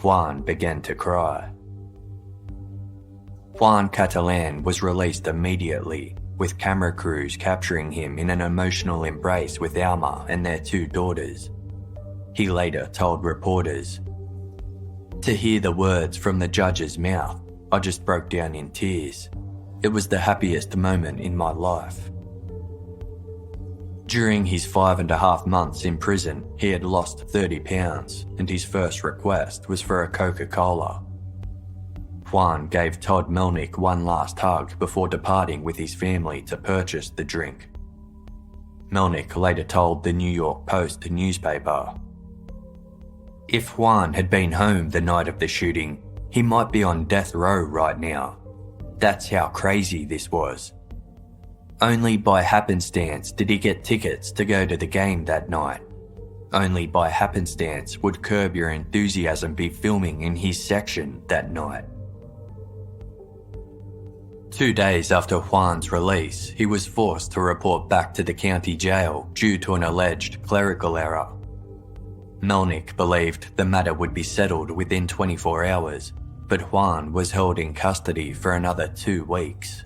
Juan began to cry. Juan Catalan was released immediately, with camera crews capturing him in an emotional embrace with Alma and their 2 daughters. He later told reporters, "To hear the words from the judge's mouth, I just broke down in tears. It was the happiest moment in my life." During his 5.5 months in prison, he had lost 30 pounds, and his first request was for a Coca-Cola. Juan gave Todd Melnick one last hug before departing with his family to purchase the drink. Melnick later told the New York Post newspaper, "If Juan had been home the night of the shooting, he might be on death row right now, That's how crazy this was. Only by happenstance did he get tickets to go to the game that night. Only by happenstance would Curb Your Enthusiasm be filming in his section that night. 2 days after Juan's release, he was forced to report back to the county jail due to an alleged clerical error. Melnick believed the matter would be settled within 24 hours, but Juan was held in custody for another 2 weeks.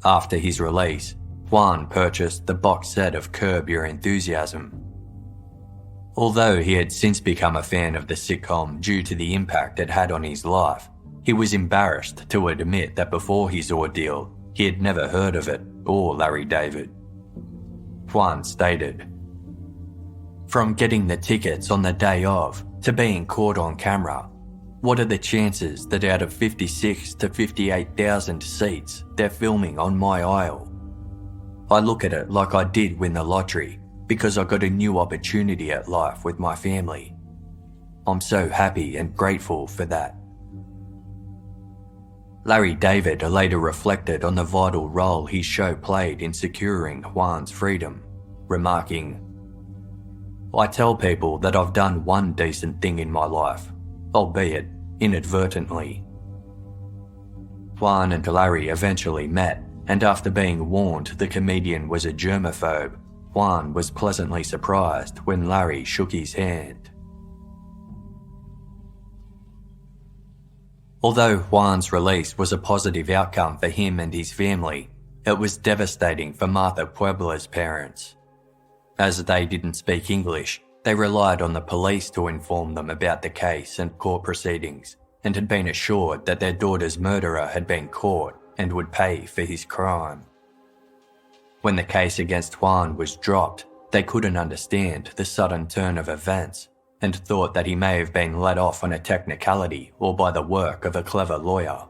After his release, Juan purchased the box set of Curb Your Enthusiasm. Although he had since become a fan of the sitcom due to the impact it had on his life, he was embarrassed to admit that before his ordeal, he had never heard of it or Larry David. Juan stated, "From getting the tickets on the day of to being caught on camera, what are the chances that out of 56 to 58,000 seats, they're filming on my aisle? I look at it like I did win the lottery because I got a new opportunity at life with my family. I'm so happy and grateful for that." Larry David later reflected on the vital role his show played in securing Juan's freedom, remarking, "I tell people that I've done one decent thing in my life, albeit inadvertently." Juan and Larry eventually met, and after being warned the comedian was a germaphobe, Juan was pleasantly surprised when Larry shook his hand. Although Juan's release was a positive outcome for him and his family, it was devastating for Martha Puebla's parents. As they didn't speak English, they relied on the police to inform them about the case and court proceedings, and had been assured that their daughter's murderer had been caught and would pay for his crime. When the case against Juan was dropped, they couldn't understand the sudden turn of events, and thought that he may have been let off on a technicality or by the work of a clever lawyer.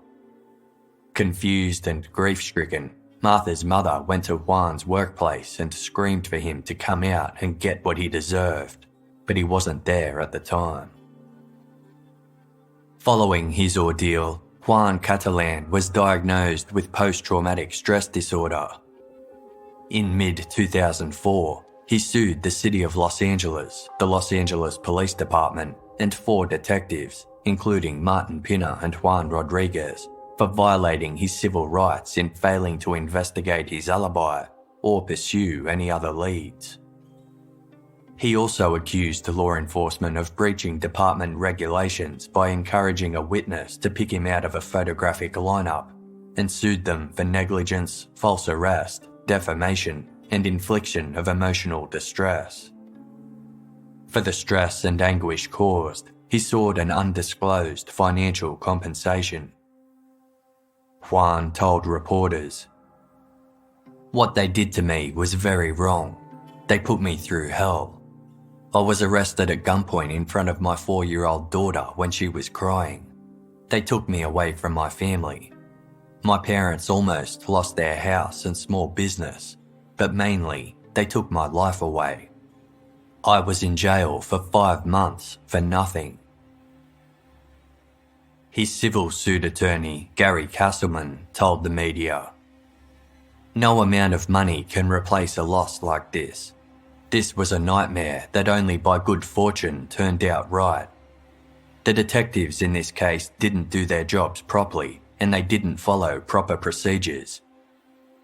Confused and grief-stricken, Martha's mother went to Juan's workplace and screamed for him to come out and get what he deserved, but he wasn't there at the time. Following his ordeal, Juan Catalan was diagnosed with post-traumatic stress disorder. In mid-2004, he sued the city of Los Angeles, the Los Angeles Police Department, and 4 detectives, including Martin Pina and Juan Rodriguez, for violating his civil rights in failing to investigate his alibi or pursue any other leads. He also accused law enforcement of breaching department regulations by encouraging a witness to pick him out of a photographic lineup, and sued them for negligence, false arrest, defamation, and infliction of emotional distress. For the stress and anguish caused, he sought an undisclosed financial compensation. Juan told reporters, "What they did to me was very wrong. They put me through hell. I was arrested at gunpoint in front of my 4-year-old daughter when she was crying. They took me away from my family. My parents almost lost their house and small business, but mainly they took my life away. I was in jail for 5 months for nothing." His civil suit attorney, Gary Castleman, told the media, "No amount of money can replace a loss like this. This was a nightmare that only by good fortune turned out right. The detectives in this case didn't do their jobs properly, and they didn't follow proper procedures.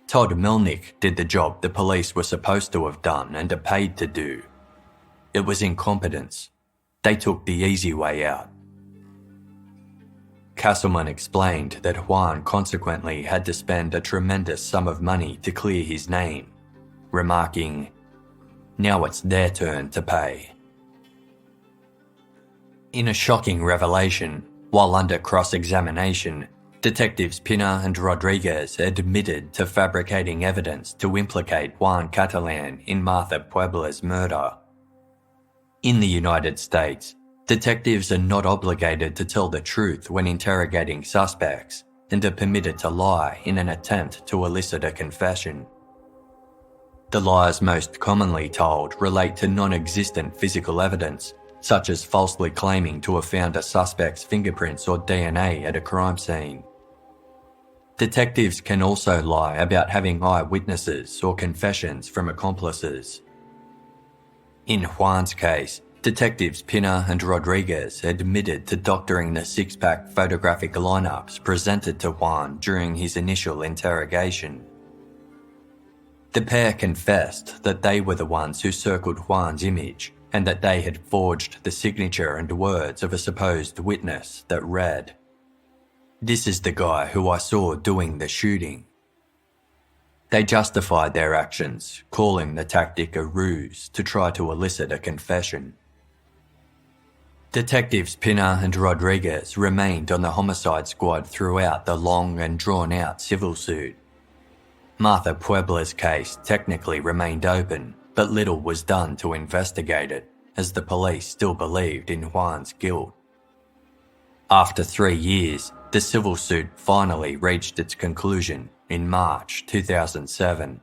Todd Melnick did the job the police were supposed to have done and are paid to do. It was incompetence. They took the easy way out." Castleman explained that Juan consequently had to spend a tremendous sum of money to clear his name, remarking, "Now it's their turn to pay." In a shocking revelation, while under cross-examination, Detectives Pina and Rodriguez admitted to fabricating evidence to implicate Juan Catalan in Martha Puebla's murder. In the United States, detectives are not obligated to tell the truth when interrogating suspects and are permitted to lie in an attempt to elicit a confession. The lies most commonly told relate to non-existent physical evidence, such as falsely claiming to have found a suspect's fingerprints or DNA at a crime scene, Detectives can also lie about having eyewitnesses or confessions from accomplices. In Juan's case, Detectives Pina and Rodriguez admitted to doctoring the six-pack photographic lineups presented to Juan during his initial interrogation. The pair confessed that they were the ones who circled Juan's image and that they had forged the signature and words of a supposed witness that read, "This is the guy who I saw doing the shooting." They justified their actions, calling the tactic a ruse to try to elicit a confession. Detectives Pina and Rodriguez remained on the homicide squad throughout the long and drawn-out civil suit. Martha Puebla's case technically remained open, but little was done to investigate it, as the police still believed in Juan's guilt. After 3 years, the civil suit finally reached its conclusion in March 2007.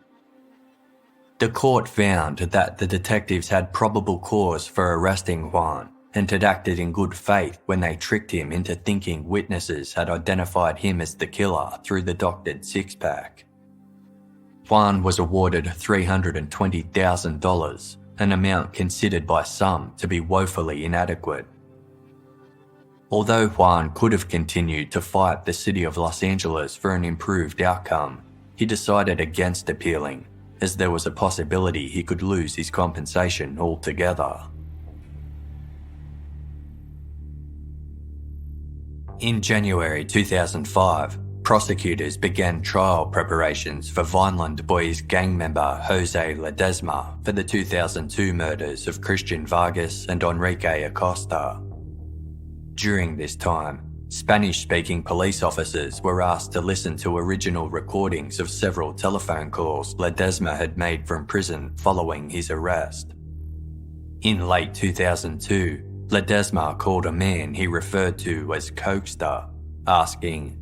The court found that the detectives had probable cause for arresting Juan and had acted in good faith when they tricked him into thinking witnesses had identified him as the killer through the doctored six-pack. Juan was awarded $320,000, an amount considered by some to be woefully inadequate. Although Juan could have continued to fight the city of Los Angeles for an improved outcome, he decided against appealing, as there was a possibility he could lose his compensation altogether. In January 2005, prosecutors began trial preparations for Vineland Boys gang member Jose Ledesma for the 2002 murders of Christian Vargas and Enrique Acosta. During this time, Spanish-speaking police officers were asked to listen to original recordings of several telephone calls Ledesma had made from prison following his arrest. In late 2002, Ledesma called a man he referred to as Cokester, asking,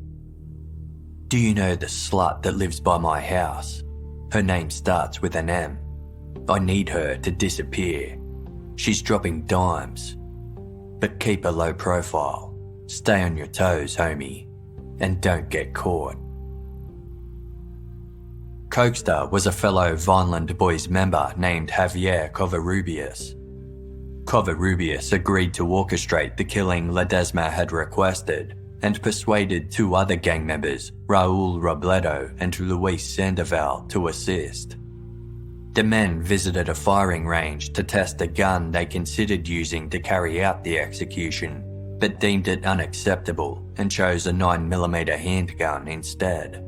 "Do you know the slut that lives by my house? Her name starts with an M. I need her to disappear. She's dropping dimes. But keep a low profile. Stay on your toes, homie, and don't get caught." Cokester was a fellow Vineland Boys member named Javier Covarrubias. Covarrubias agreed to orchestrate the killing Ledesma had requested and persuaded two other gang members, Raul Robledo and Luis Sandoval, to assist. The men visited a firing range to test a gun they considered using to carry out the execution, but deemed it unacceptable and chose a 9mm handgun instead.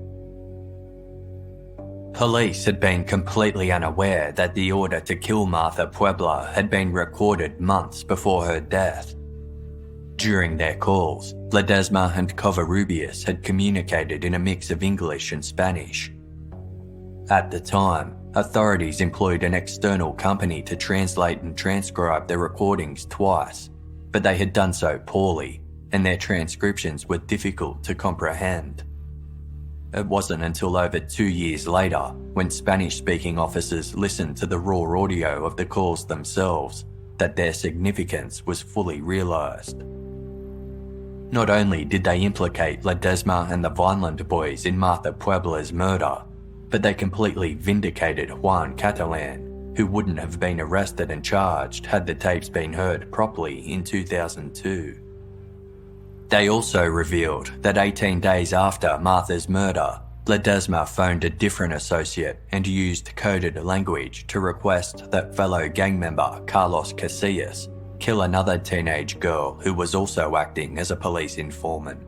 Police had been completely unaware that the order to kill Martha Puebla had been recorded months before her death. During their calls, Ledesma and Covarrubias had communicated in a mix of English and Spanish. At the time, authorities employed an external company to translate and transcribe the recordings twice, but they had done so poorly, and their transcriptions were difficult to comprehend. It wasn't until over 2 years later, when Spanish-speaking officers listened to the raw audio of the calls themselves, that their significance was fully realised. Not only did they implicate Ledesma and the Vineland Boys in Martha Puebla's murder, but they completely vindicated Juan Catalan, who wouldn't have been arrested and charged had the tapes been heard properly in 2002. They also revealed that 18 days after Martha's murder, Ledesma phoned a different associate and used coded language to request that fellow gang member Carlos Casillas kill another teenage girl who was also acting as a police informant.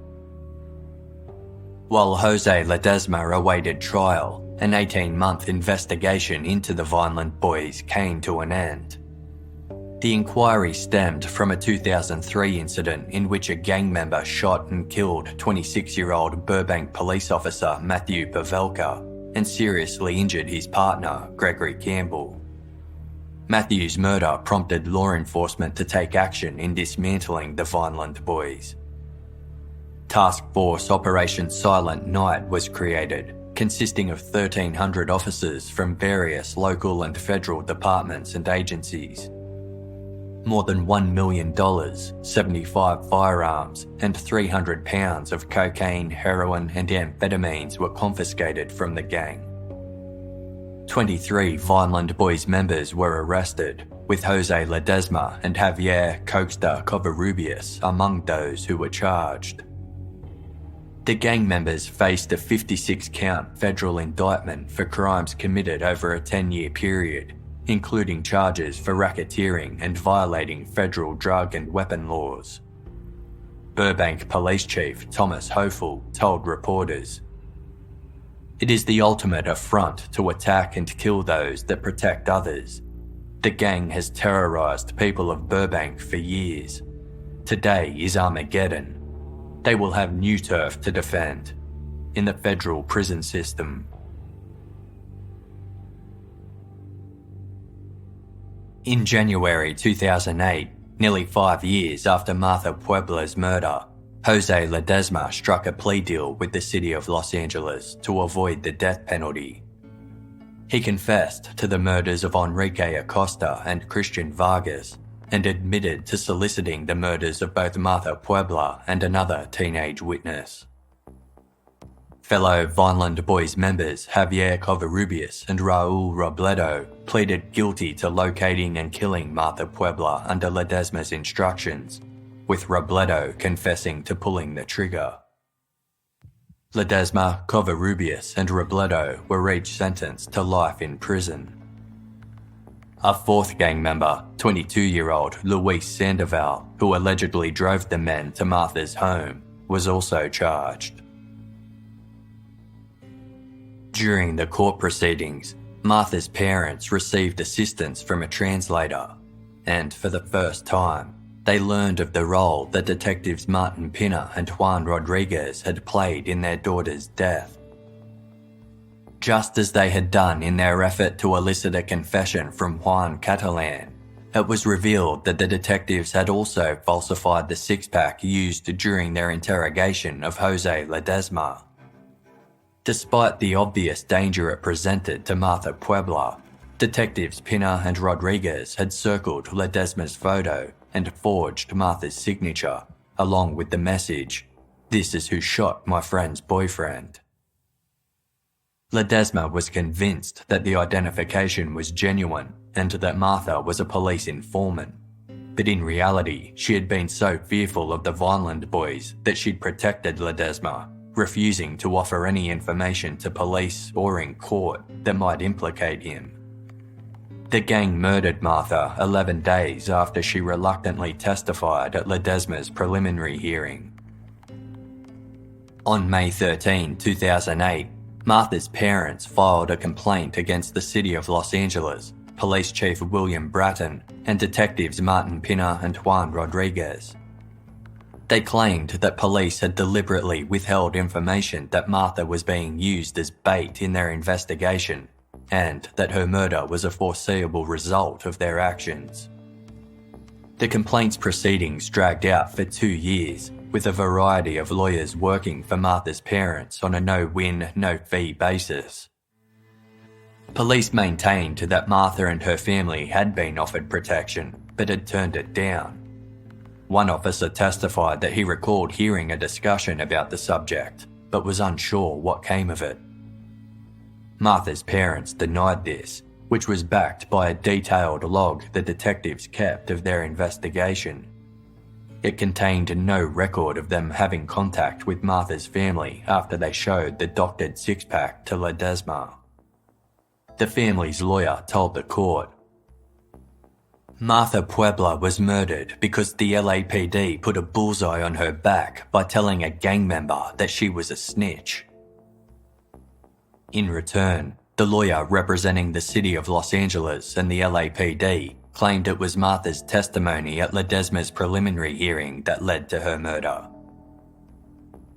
While Jose Ledesma awaited trial, an 18-month investigation into the Vineland Boys came to an end. The inquiry stemmed from a 2003 incident in which a gang member shot and killed 26-year-old Burbank police officer Matthew Pavelka and seriously injured his partner, Gregory Campbell. Matthew's murder prompted law enforcement to take action in dismantling the Vineland Boys. Task Force Operation Silent Night was created, consisting of 1,300 officers from various local and federal departments and agencies. More than $1 million, 75 firearms, and 300 pounds of cocaine, heroin, and amphetamines were confiscated from the gang. 23 Vineland Boys members were arrested, with Jose Ledesma and Javier Cokester Covarrubias among those who were charged. The gang members faced a 56-count federal indictment for crimes committed over a 10-year period, including charges for racketeering and violating federal drug and weapon laws. Burbank Police Chief Thomas Hofel told reporters, "It is the ultimate affront to attack and kill those that protect others. The gang has terrorized people of Burbank for years. Today is Armageddon. They will have new turf to defend in the federal prison system." In January 2008, nearly 5 years after Martha Puebla's murder, Jose Ledesma struck a plea deal with the city of Los Angeles to avoid the death penalty. He confessed to the murders of Enrique Acosta and Christian Vargas and admitted to soliciting the murders of both Martha Puebla and another teenage witness. Fellow Vineland Boys members Javier Covarrubias and Raul Robledo pleaded guilty to locating and killing Martha Puebla under Ledesma's instructions, with Robledo confessing to pulling the trigger. Ledesma, Covarrubias and Robledo were each sentenced to life in prison. A fourth gang member, 22-year-old Luis Sandoval, who allegedly drove the men to Martha's home, was also charged. During the court proceedings, Martha's parents received assistance from a translator, and for the first time, they learned of the role that detectives Martin Pina and Juan Rodriguez had played in their daughter's death. Just as they had done in their effort to elicit a confession from Juan Catalan, it was revealed that the detectives had also falsified the six-pack used during their interrogation of Jose Ledesma. Despite the obvious danger it presented to Martha Puebla, detectives Pina and Rodriguez had circled Ledesma's photo and forged Martha's signature, along with the message, "This is who shot my friend's boyfriend." Ledesma was convinced that the identification was genuine and that Martha was a police informant. But in reality, she had been so fearful of the Vineland Boys that she'd protected Ledesma, refusing to offer any information to police or in court that might implicate him. The gang murdered Martha 11 days after she reluctantly testified at Ledesma's preliminary hearing. On May 13, 2008, Martha's parents filed a complaint against the City of Los Angeles, Police Chief William Bratton, and detectives Martin Pina and Juan Rodriguez. They claimed that police had deliberately withheld information that Martha was being used as bait in their investigation, and that her murder was a foreseeable result of their actions. The complaint's proceedings dragged out for 2 years, with a variety of lawyers working for Martha's parents on a no-win, no-fee basis. Police maintained that Martha and her family had been offered protection, but had turned it down. One officer testified that he recalled hearing a discussion about the subject, but was unsure what came of it. Martha's parents denied this, which was backed by a detailed log the detectives kept of their investigation. It contained no record of them having contact with Martha's family after they showed the doctored six-pack to Ledesma. The family's lawyer told the court, "Martha Puebla was murdered because the LAPD put a bullseye on her back by telling a gang member that she was a snitch." In return, the lawyer representing the City of Los Angeles and the LAPD claimed it was Martha's testimony at Ledesma's preliminary hearing that led to her murder.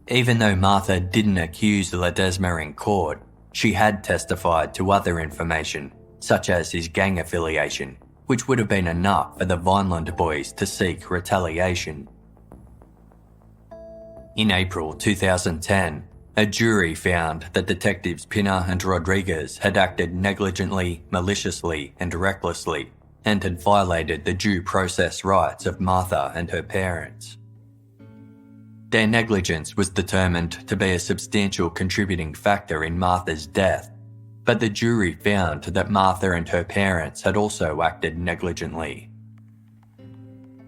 Even though Martha didn't accuse Ledesma in court, she had testified to other information, such as his gang affiliation, which would have been enough for the Vineland Boys to seek retaliation. In April 2010, a jury found that detectives Pina and Rodriguez had acted negligently, maliciously, and recklessly and had violated the due process rights of Martha and her parents. Their negligence was determined to be a substantial contributing factor in Martha's death, but the jury found that Martha and her parents had also acted negligently.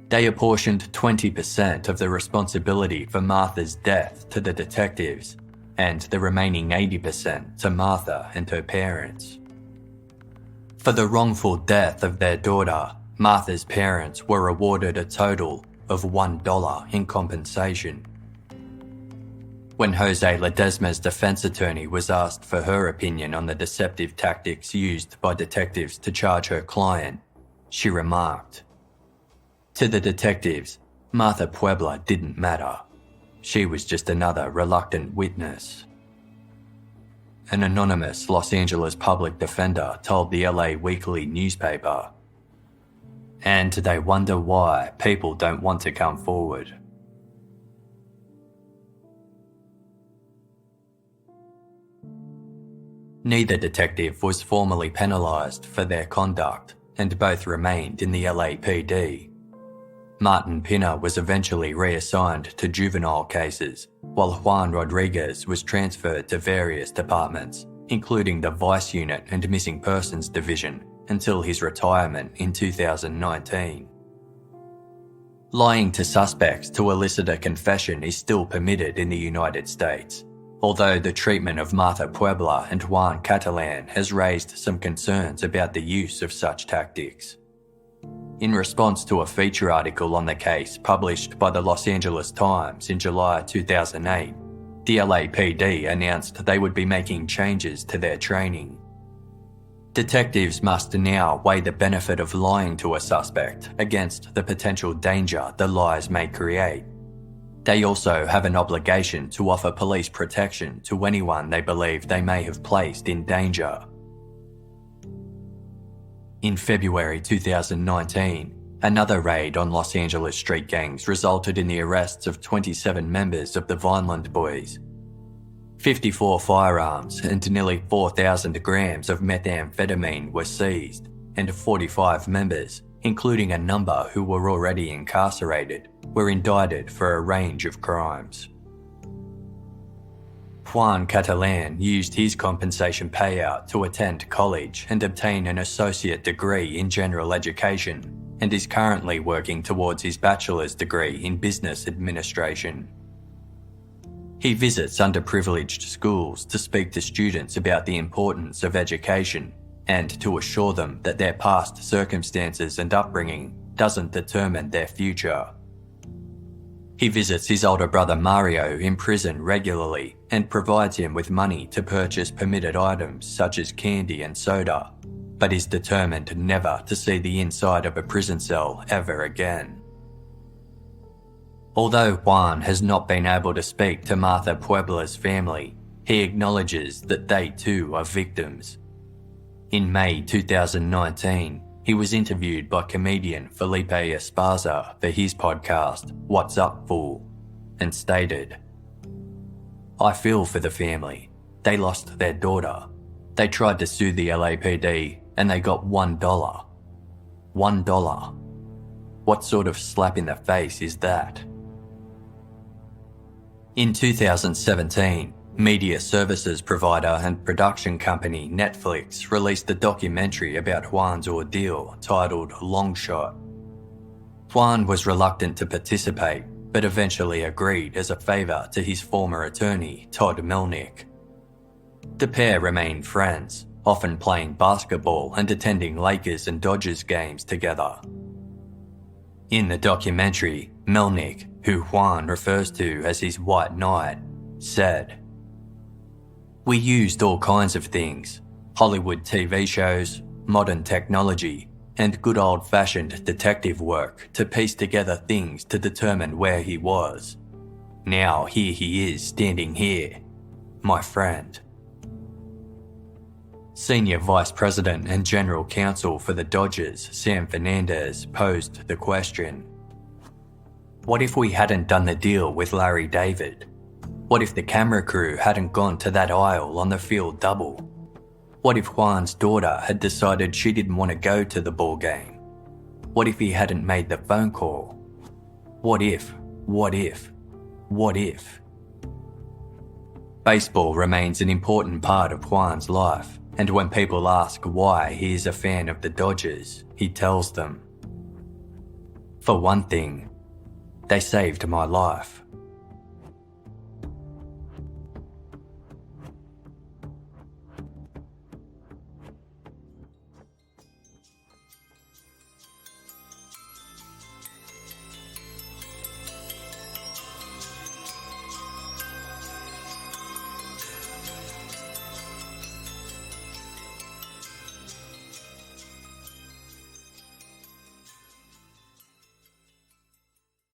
They apportioned 20% of the responsibility for Martha's death to the detectives, and the remaining 80% to Martha and her parents. For the wrongful death of their daughter, Martha's parents were awarded a total of $1 in compensation. When Jose Ledesma's defense attorney was asked for her opinion on the deceptive tactics used by detectives to charge her client, she remarked, "To the detectives, Martha Puebla didn't matter. She was just another reluctant witness." An anonymous Los Angeles public defender told the LA Weekly newspaper, "And they wonder why people don't want to come forward." Neither detective was formally penalised for their conduct, and both remained in the LAPD. Martin Pina was eventually reassigned to juvenile cases, while Juan Rodriguez was transferred to various departments, including the Vice Unit and Missing Persons Division, until his retirement in 2019. Lying to suspects to elicit a confession is still permitted in the United States, although the treatment of Martha Puebla and Juan Catalan has raised some concerns about the use of such tactics. In response to a feature article on the case published by the Los Angeles Times in July 2008, the LAPD announced they would be making changes to their training. Detectives must now weigh the benefit of lying to a suspect against the potential danger the lies may create. They also have an obligation to offer police protection to anyone they believe they may have placed in danger. In February 2019, another raid on Los Angeles street gangs resulted in the arrests of 27 members of the Vineland Boys. 54 firearms and nearly 4,000 grams of methamphetamine were seized, and 45 members, including a number who were already incarcerated, were indicted for a range of crimes. Juan Catalan used his compensation payout to attend college and obtain an associate degree in general education, and is currently working towards his bachelor's degree in business administration. He visits underprivileged schools to speak to students about the importance of education and to assure them that their past circumstances and upbringing doesn't determine their future. He visits his older brother Mario in prison regularly and provides him with money to purchase permitted items such as candy and soda, but is determined never to see the inside of a prison cell ever again. Although Juan has not been able to speak to Martha Puebla's family, he acknowledges that they too are victims. In May 2019, he was interviewed by comedian Felipe Esparza for his podcast, What's Up, Fool, and stated, "I feel for the family. They lost their daughter. They tried to sue the LAPD and they got $1. $1. What sort of slap in the face is that?" In 2017, media services provider and production company Netflix released a documentary about Juan's ordeal titled Long Shot. Juan was reluctant to participate, but eventually agreed as a favour to his former attorney, Todd Melnick. The pair remained friends, often playing basketball and attending Lakers and Dodgers games together. In the documentary, Melnick, who Juan refers to as his White Knight, said, "We used all kinds of things, Hollywood TV shows, modern technology, and good old-fashioned detective work to piece together things to determine where he was. Now here he is standing here, my friend." Senior Vice President and General Counsel for the Dodgers, Sam Fernandez, posed the question, "What if we hadn't done the deal with Larry David? What if the camera crew hadn't gone to that aisle on the field double? What if Juan's daughter had decided she didn't want to go to the ball game? What if he hadn't made the phone call? What if? Baseball remains an important part of Juan's life, and when people ask why he is a fan of the Dodgers, he tells them, "For one thing, they saved my life."